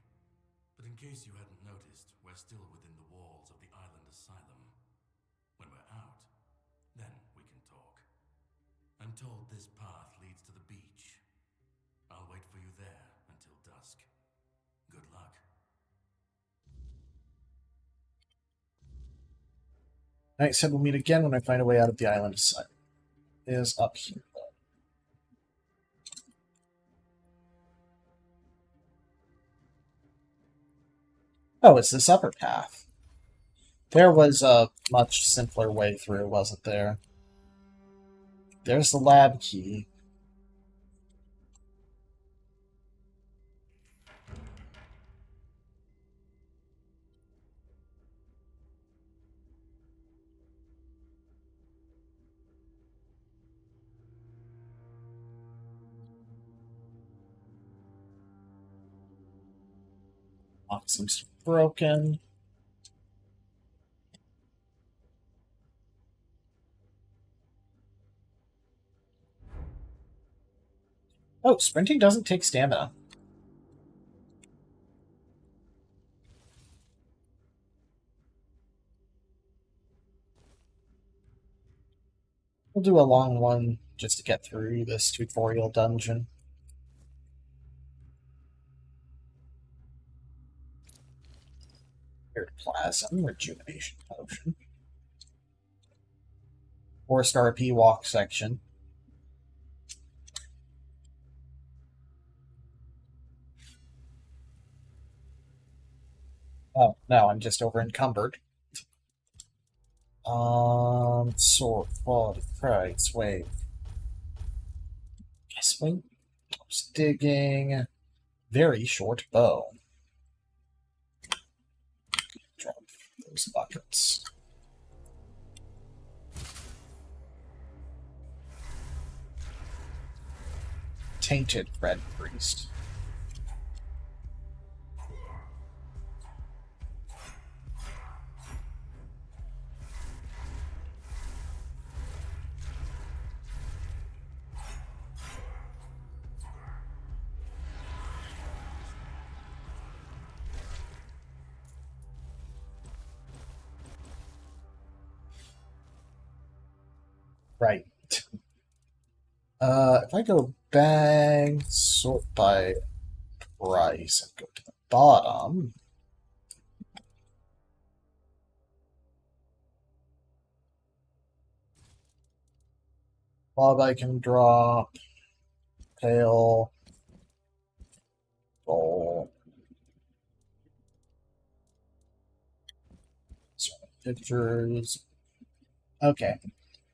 But in case you hadn't noticed, we're still within the walls of the island Asylum. When we're out, then we can talk. I'm told this path leads to the beach. I'll wait for you there until dusk. Good luck. Knight said we'll meet again when I find a way out of the island Asylum. It is up here. Oh, it's this upper path. There was a much simpler way through, wasn't there? There's the lab key. Lock seems to be broken. Oh, sprinting doesn't take stamina. We'll do a long one just to get through this tutorial dungeon. Weird plasm, rejuvenation potion. Forced RP walk section. Oh, no, I'm just over encumbered. Sword, quality, price, wave. Guess wait. Digging. Very short bow. Drop those buckets. Tainted red priest. Right. If I go bang, sort by price, and go to the bottom. Bob, I can drop pale, gold, pictures. Okay,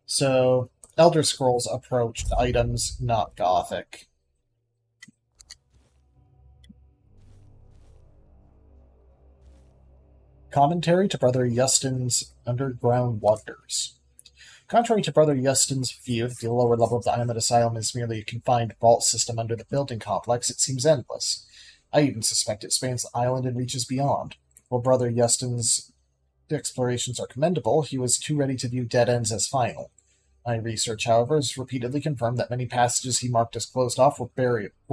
so Elder Scrolls approached items, not Gothic. Commentary to Brother Yustin's Underground Wonders. Contrary to Brother Yustin's view that the lower level of the Island Asylum is merely a confined vault system under the building complex, it seems endless. I even suspect it spans the island and reaches beyond. While Brother Yustin's explorations are commendable, he was too ready to view dead ends as final. My research, however, has repeatedly confirmed that many passages he marked as closed off were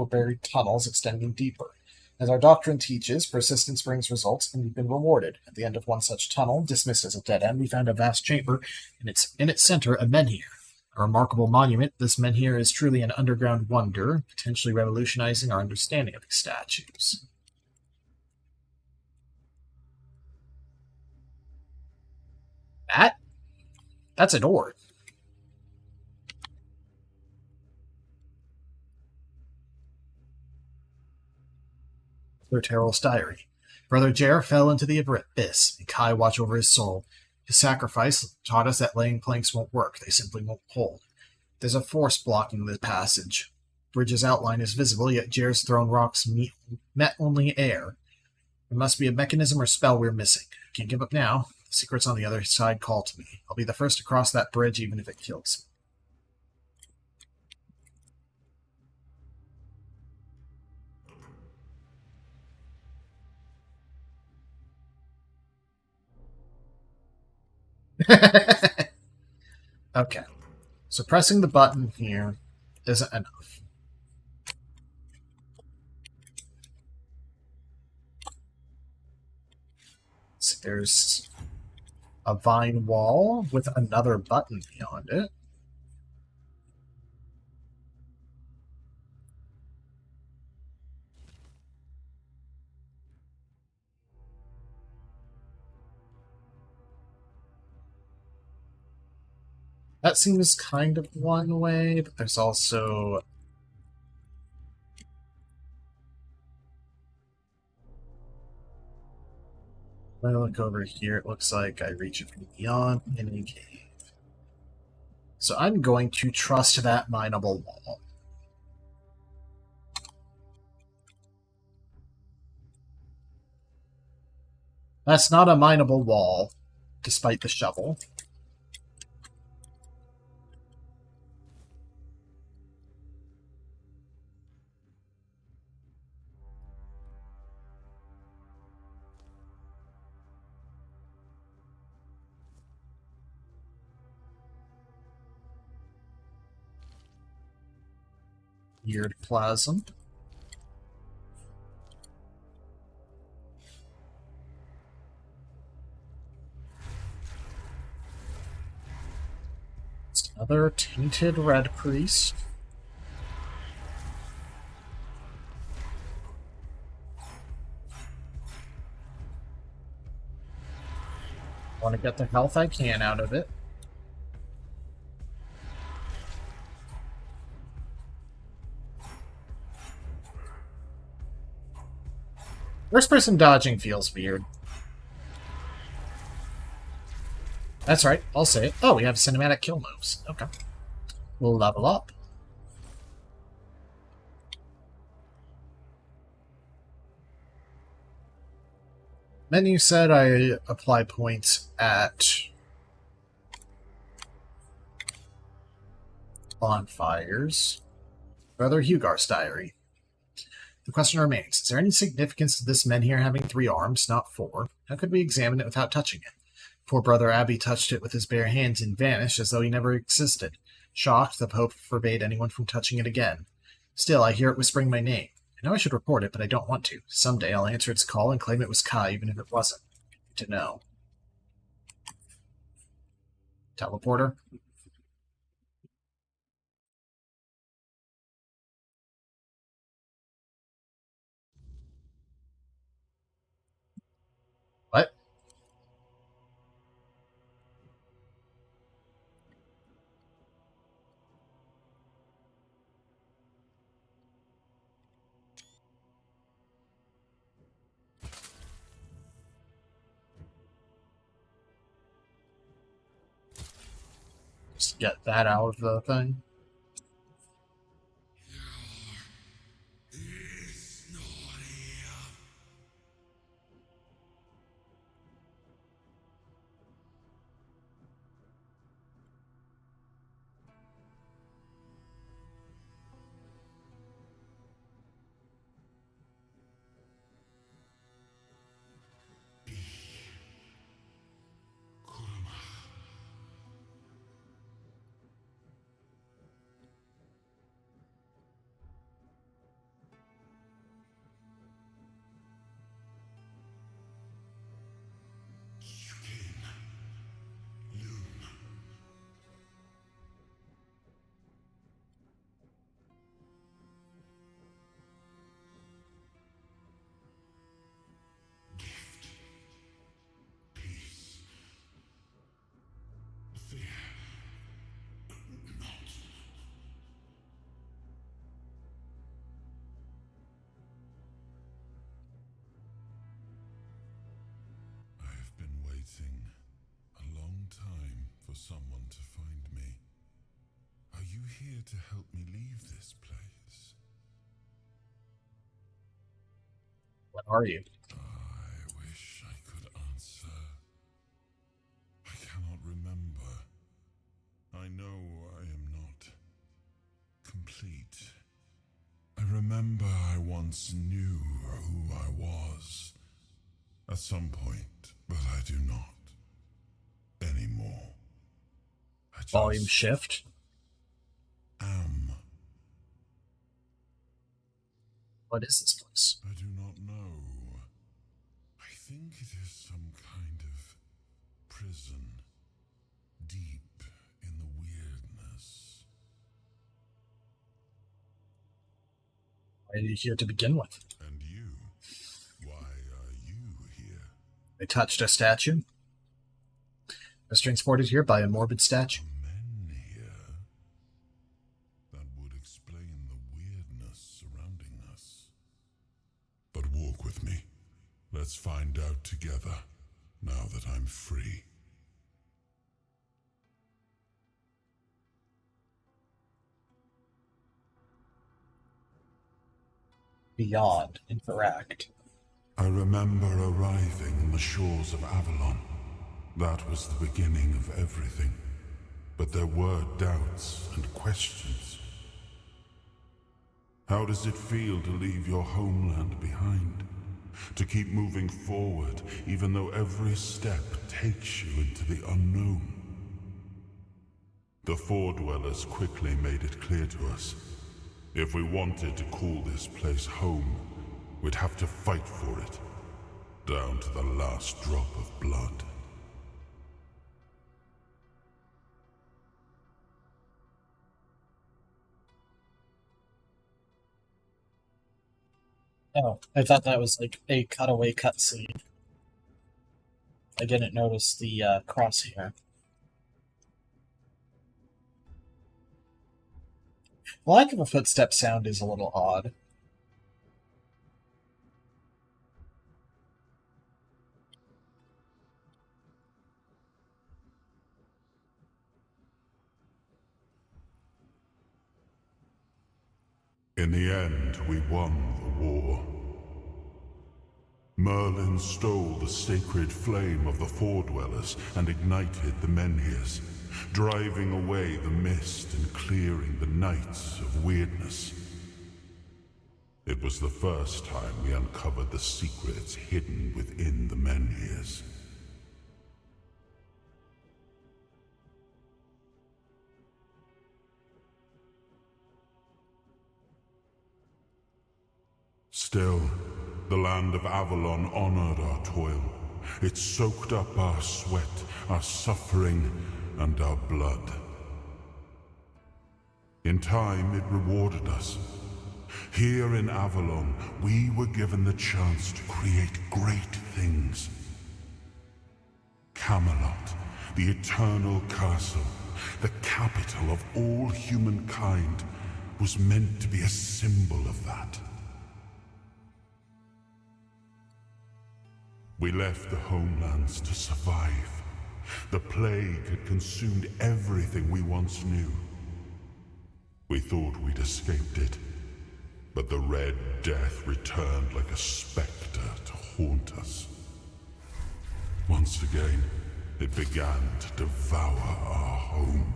buried tunnels extending deeper. As our doctrine teaches, persistence brings results, and we've been rewarded. At the end of one such tunnel, dismissed as a dead end, we found a vast chamber, and in its center a menhir. A remarkable monument, this menhir is truly an underground wonder, potentially revolutionizing our understanding of these statues. That's a door. Terrell's diary. Brother Jer fell into the abyss. May Kai watch over his soul. His sacrifice taught us that laying planks won't work. They simply won't hold. There's a force blocking the passage. Bridge's outline is visible, yet Jer's thrown rocks met only air. There must be a mechanism or spell we're missing. Can't give up now. The secret's on the other side. Call to me. I'll be the first to cross that bridge, even if it kills me. Okay, so pressing the button here isn't enough. So there's a vine wall with another button beyond it. That seems kind of one way, but there's also... When I look over here, it looks like I reach it from beyond in a cave. So I'm going to trust that mineable wall. That's not a mineable wall, despite the shovel. Weird plasm. It's another tainted red priest. Want to get the health I can out of it. First person dodging feels weird. That's right, I'll say it. Oh, we have cinematic kill moves. Okay. We'll level up. Menu said I apply points at bonfires. Brother Hugar's diary. The question remains, is there any significance to this men here having 3 arms, not 4? How could we examine it without touching it? Poor Brother Abbey touched it with his bare hands and vanished as though he never existed. Shocked, the Pope forbade anyone from touching it again. Still, I hear it whispering my name. I know I should report it, but I don't want to. Someday I'll answer its call and claim it was Kai, even if it wasn't. To know. Teleporter. What? Just get that out of the thing. Someone to find me. Are you here to help me leave this place? What are you? I wish I could answer. I cannot remember. I know I am not complete. I remember I once knew who I was at some point, but I do not anymore. Volume shift. What is this place? I do not know. I think it is some kind of prison, deep in the weirdness. Why are you here to begin with? And you? Why are you here? They touched a statue. A transported here by a morbid statue. Men here. That would explain the weirdness surrounding us. But walk with me. Let's find out together. now that I'm free. Beyond interact. I remember arriving on the shores of Avalon. That was the beginning of everything. But there were doubts and questions. How does it feel to leave your homeland behind? To keep moving forward, even though every step takes you into the unknown? The Four Dwellers quickly made it clear to us. If we wanted to call this place home, we'd have to fight for it, down to the last drop of blood. Oh, I thought that was like a cutaway cutscene. I didn't notice the crosshair. The lack of a footstep sound is a little odd. In the end, we won the war. Merlin stole the sacred flame of the Four Dwellers and ignited the menhirs, driving away the mist and clearing the nights of weirdness. It was the first time we uncovered the secrets hidden within the menhirs. Still, the land of Avalon honored our toil. It soaked up our sweat, our suffering, and our blood. In time, it rewarded us. Here in Avalon, we were given the chance to create great things. Camelot, the eternal castle, the capital of all humankind, was meant to be a symbol of that. We left the homelands to survive. The plague had consumed everything we once knew. We thought we'd escaped it, but the Red Death returned like a specter to haunt us. Once again, it began to devour our home.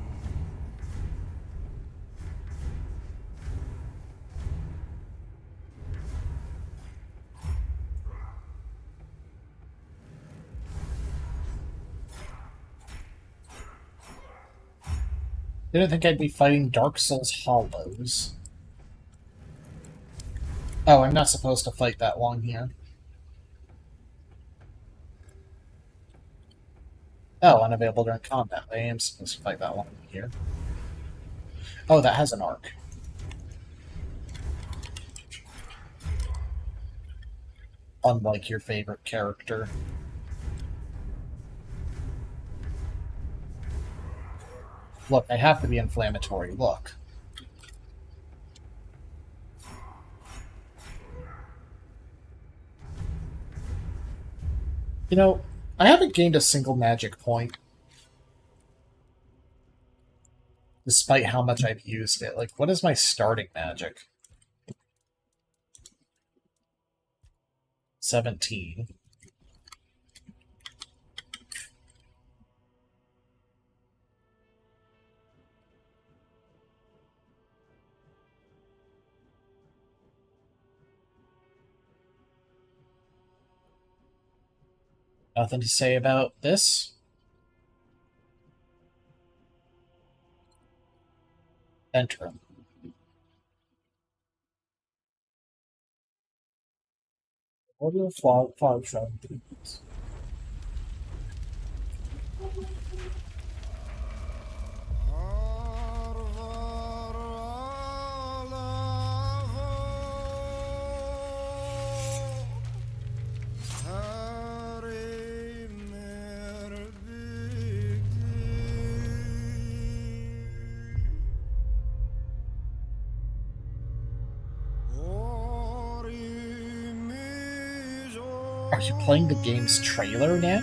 Didn't think I'd be fighting Dark Souls Hollows. Oh, I'm not supposed to fight that long here. Oh, unavailable during combat. I am supposed to fight that long here. Oh, that has an arc. Unlike your favorite character. Look, I have to be inflammatory. Look. You know, I haven't gained a single magic point. Despite how much I've used it. Like, what is my starting magic? 17. Nothing to say about this. Enter him. Audio file show. Are you playing the game's trailer now?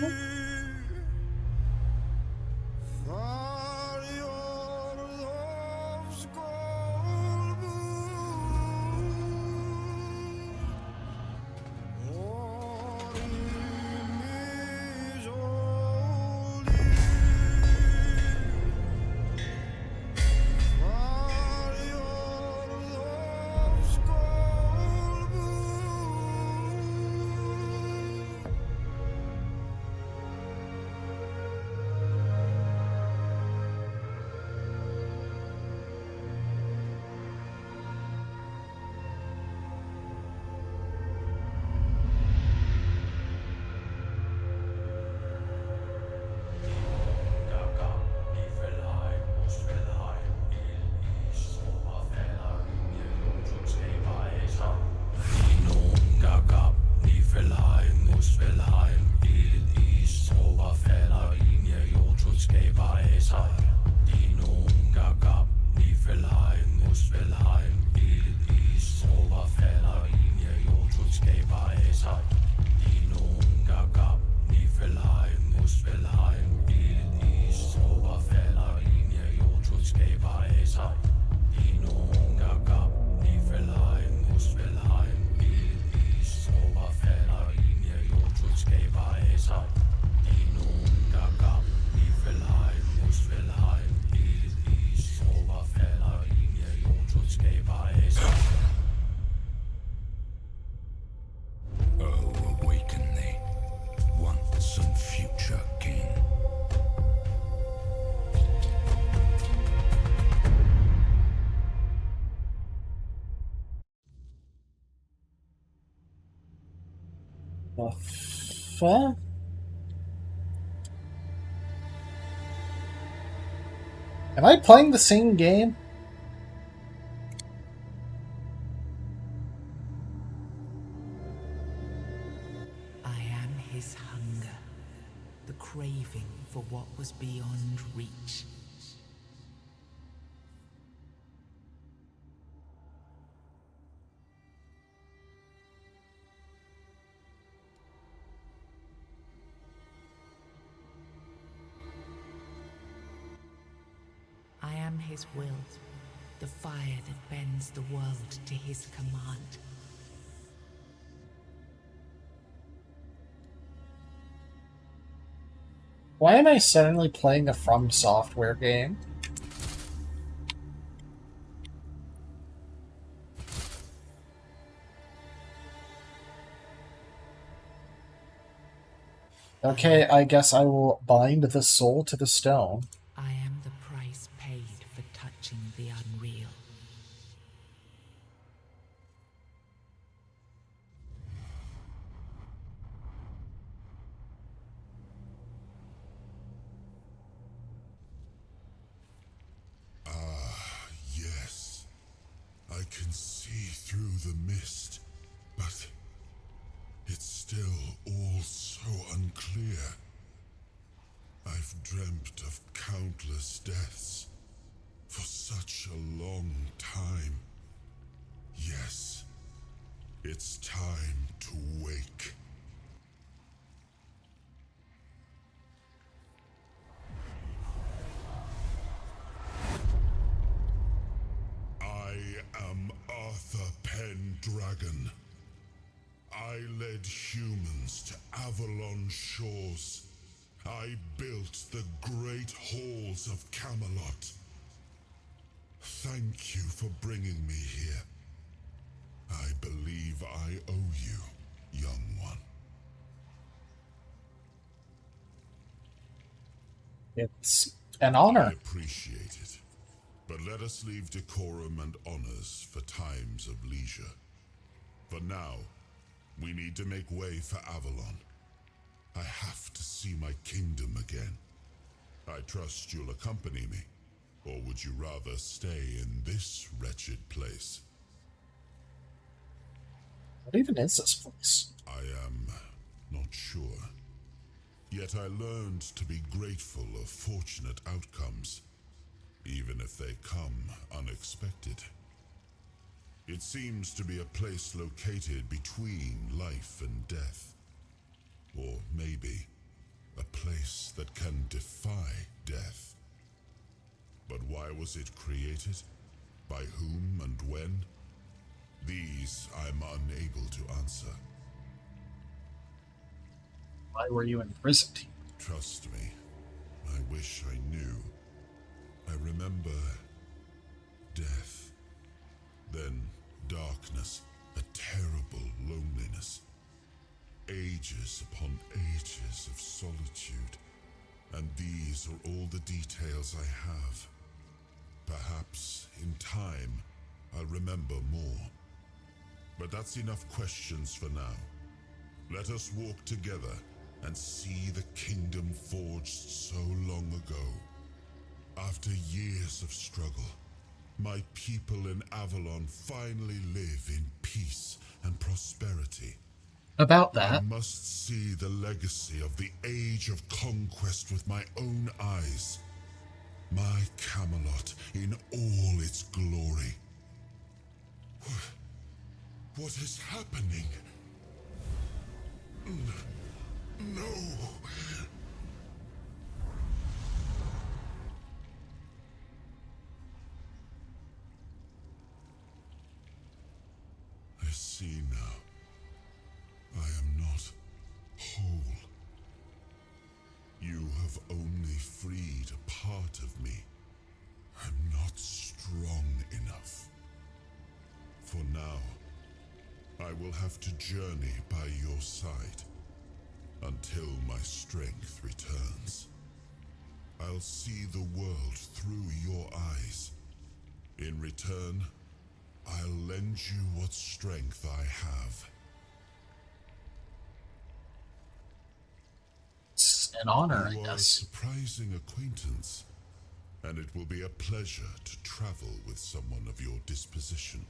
The fuck? Am I playing the same game? I am his hunger, the craving for what was beyond reach. I am his will, the fire that bends the world to his command. Why am I suddenly playing a From Software game? Okay, I guess I will bind the soul to the stone. I am the price paid for touching the unreal. Yes, I can see through the mist, but it's still all so unclear. I've dreamt of countless deaths for such a long time. Yes, it's time to wake. I am Arthur Pendragon. I led humans to Avalon shores. I built the great halls of Camelot. Thank you for bringing me here. I believe I owe you, young one. It's an I honor. appreciate it, but let us leave decorum and honors for times of leisure. For now, we need to make way for Avalon. I have to see my kingdom again. I trust you'll accompany me, or would you rather stay in this wretched place? What even is this place? I am not sure. Yet I learned to be grateful of fortunate outcomes, even if they come unexpected. It seems to be a place located between life and death. Or maybe a place that can defy death. But why was it created? By whom and when? These I'm unable to answer. Why were you imprisoned? Trust me, I wish I knew. I remember death, then darkness, a terrible loneliness. Ages upon ages of solitude, and these are all the details I have. Perhaps, in time, I'll remember more. But that's enough questions for now. Let us walk together and see the kingdom forged so long ago. After years of struggle, my people in Avalon finally live in peace and prosperity. About I that. must see the legacy of the Age of Conquest with my own eyes. My Camelot in all its glory. What is happening? No. I see now. I am not whole. You have only freed a part of me. I'm not strong enough. For now, I will have to journey by your side until my strength returns. I'll see the world through your eyes. In return, I'll lend you what strength I have. an honor, You I are a guess. surprising acquaintance, and it will be a pleasure to travel with someone of your disposition.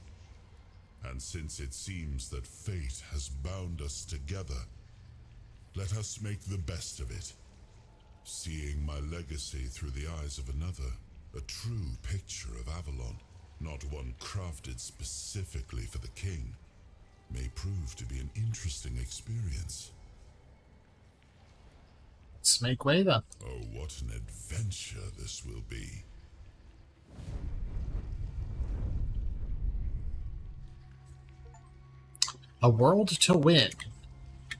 And since it seems that fate has bound us together, let us make the best of it. Seeing my legacy through the eyes of another, a true picture of Avalon, not one crafted specifically for the king, may prove to be an interesting experience. Let's make way then. Oh, what an adventure this will be. A world to win.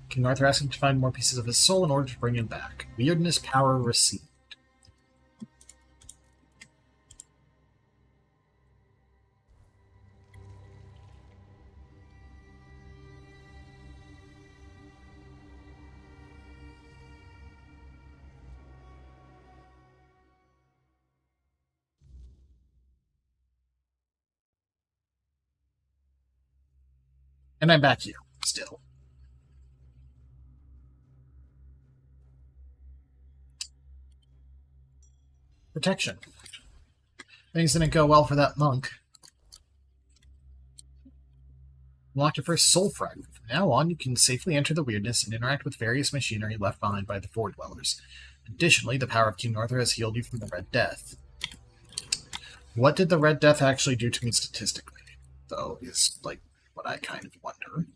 King Arthur asked him to find more pieces of his soul in order to bring him back. Weirdness power received. And I'm back here, still. Protection. Things didn't go well for that monk. Unlocked your first soul fragment. From now on, you can safely enter the weirdness and interact with various machinery left behind by the Four Dwellers. Additionally, the power of King Arthur has healed you from the Red Death. What did the Red Death actually do to me statistically, though, is, like, what I kind of wonder.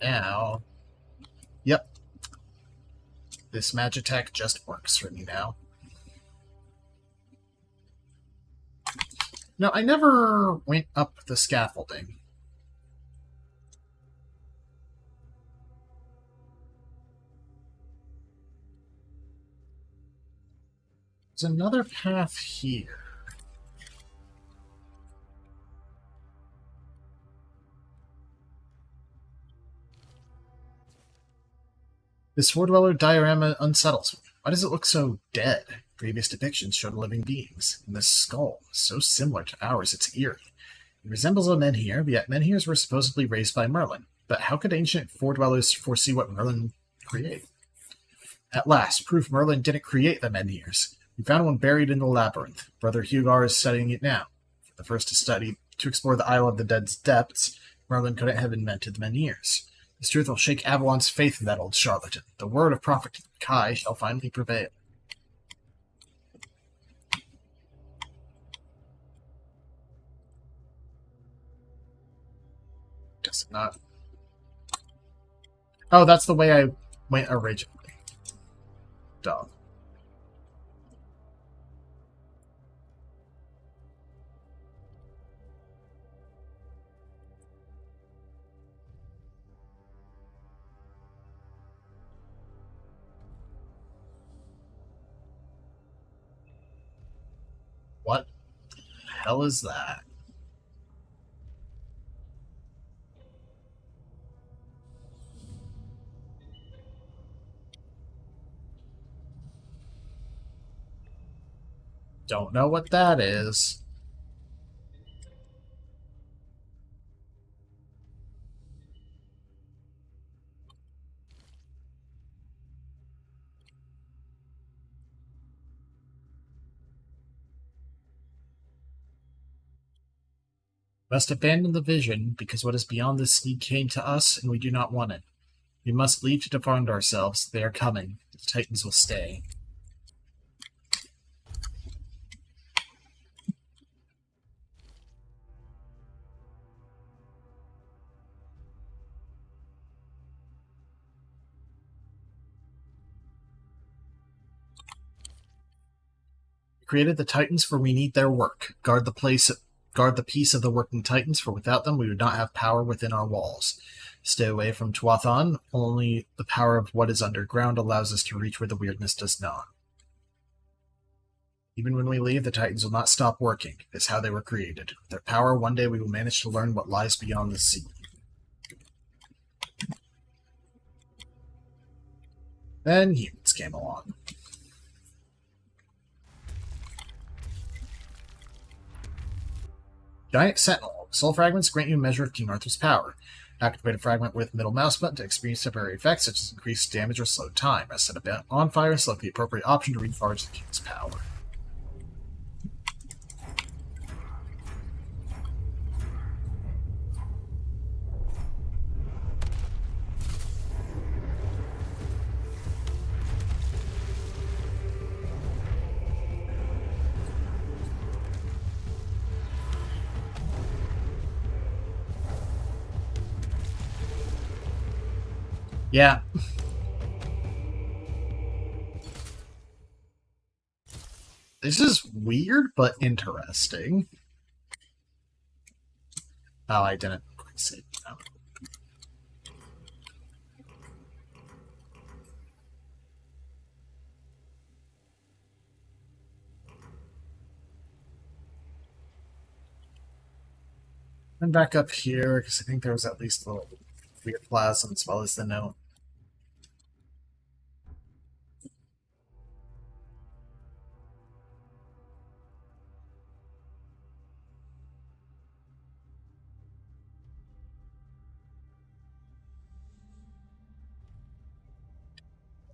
Now, yep. This Magitech just works for me now. No, I never went up the scaffolding. There's another path here. This four-dweller diorama unsettles me. Why does it look so dead? Previous depictions showed living beings, and this skull is so similar to ours it's eerie. It resembles a menhir, but yet menhirs were supposedly raised by Merlin. But how could ancient four-dwellers foresee what Merlin created? At last, proof Merlin didn't create the menhirs. We found one buried in the labyrinth. Brother Hugar is studying it now. The first to explore the Isle of the Dead's depths, Merlin couldn't have invented the menhirs. This truth will shake Avalon's faith in that old charlatan. The word of Prophet Kai shall finally prevail. Does it not? Oh, that's the way I went originally. Duh. What the hell is that? Don't know what that is. Must abandon the vision, because what is beyond this sea came to us, and we do not want it. We must leave to defend ourselves. They are coming. The Titans will stay. We created the Titans, for we need their work. Guard the peace of the working Titans, for without them we would not have power within our walls. Stay away from Tuathan. Only the power of what is underground allows us to reach where the weirdness does not. Even when we leave, the Titans will not stop working. It is how they were created. With their power, one day we will manage to learn what lies beyond the sea. Then humans came along. Giant Sentinel. Soul fragments grant you a measure of King Arthur's power. Activate a fragment with middle mouse button to experience temporary effects such as increased damage or slowed time. Set a bit on fire, select the appropriate option to recharge the King's power. Yeah. This is weird, but interesting. Oh, I didn't quite save it. No. And back up here, because I think there was at least a little weird plasm as well as the note.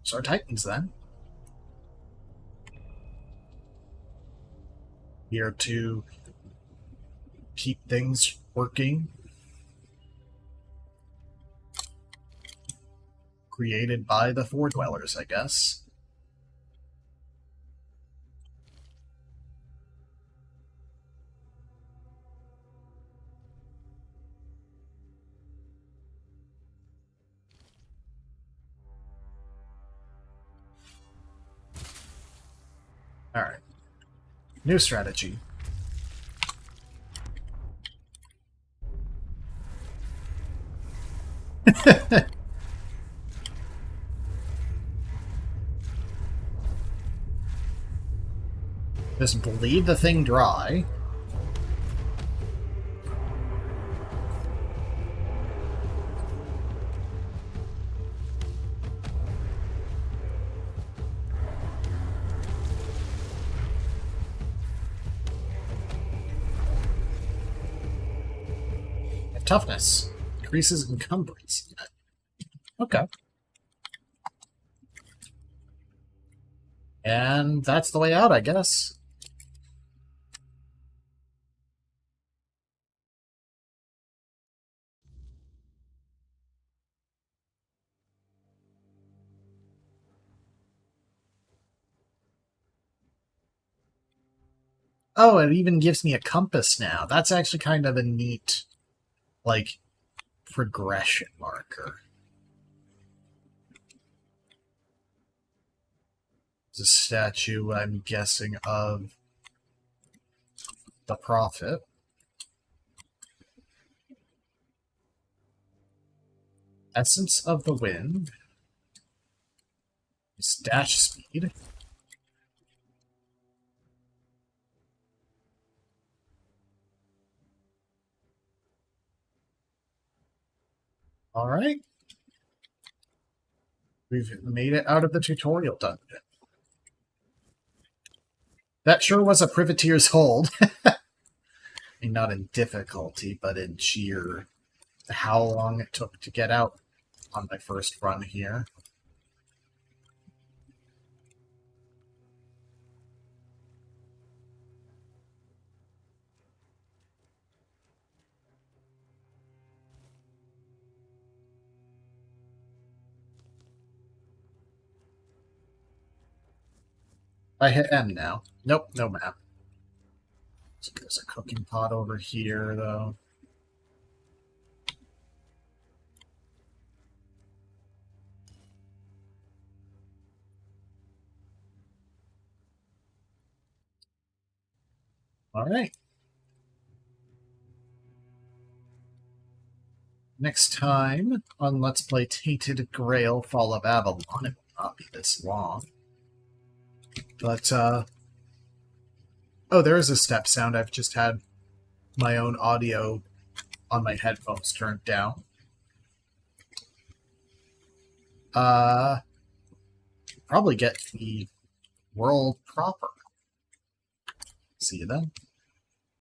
So our Titans then. Here to keep things working. Created by the Four Dwellers, I guess. Alright. New strategy. Just bleed the thing dry. Toughness. Increases encumbrance. Okay. And that's the way out, I guess. Oh, it even gives me a compass now. That's actually kind of a neat, like, progression marker. It's a statue, I'm guessing, of the Prophet. Essence of the Wind. Dash speed. Alright. We've made it out of the tutorial dungeon. That sure was a privateer's hold. I mean, not in difficulty, but in sheer how long it took to get out on my first run here. I hit M now. Nope, no map. So there's a cooking pot over here, though. Alright. Next time on Let's Play Tainted, Grail, Fall of Avalon. It will not be this long. But, oh, there is a step sound. I've just had my own audio on my headphones turned down. Probably get the world proper. See you then.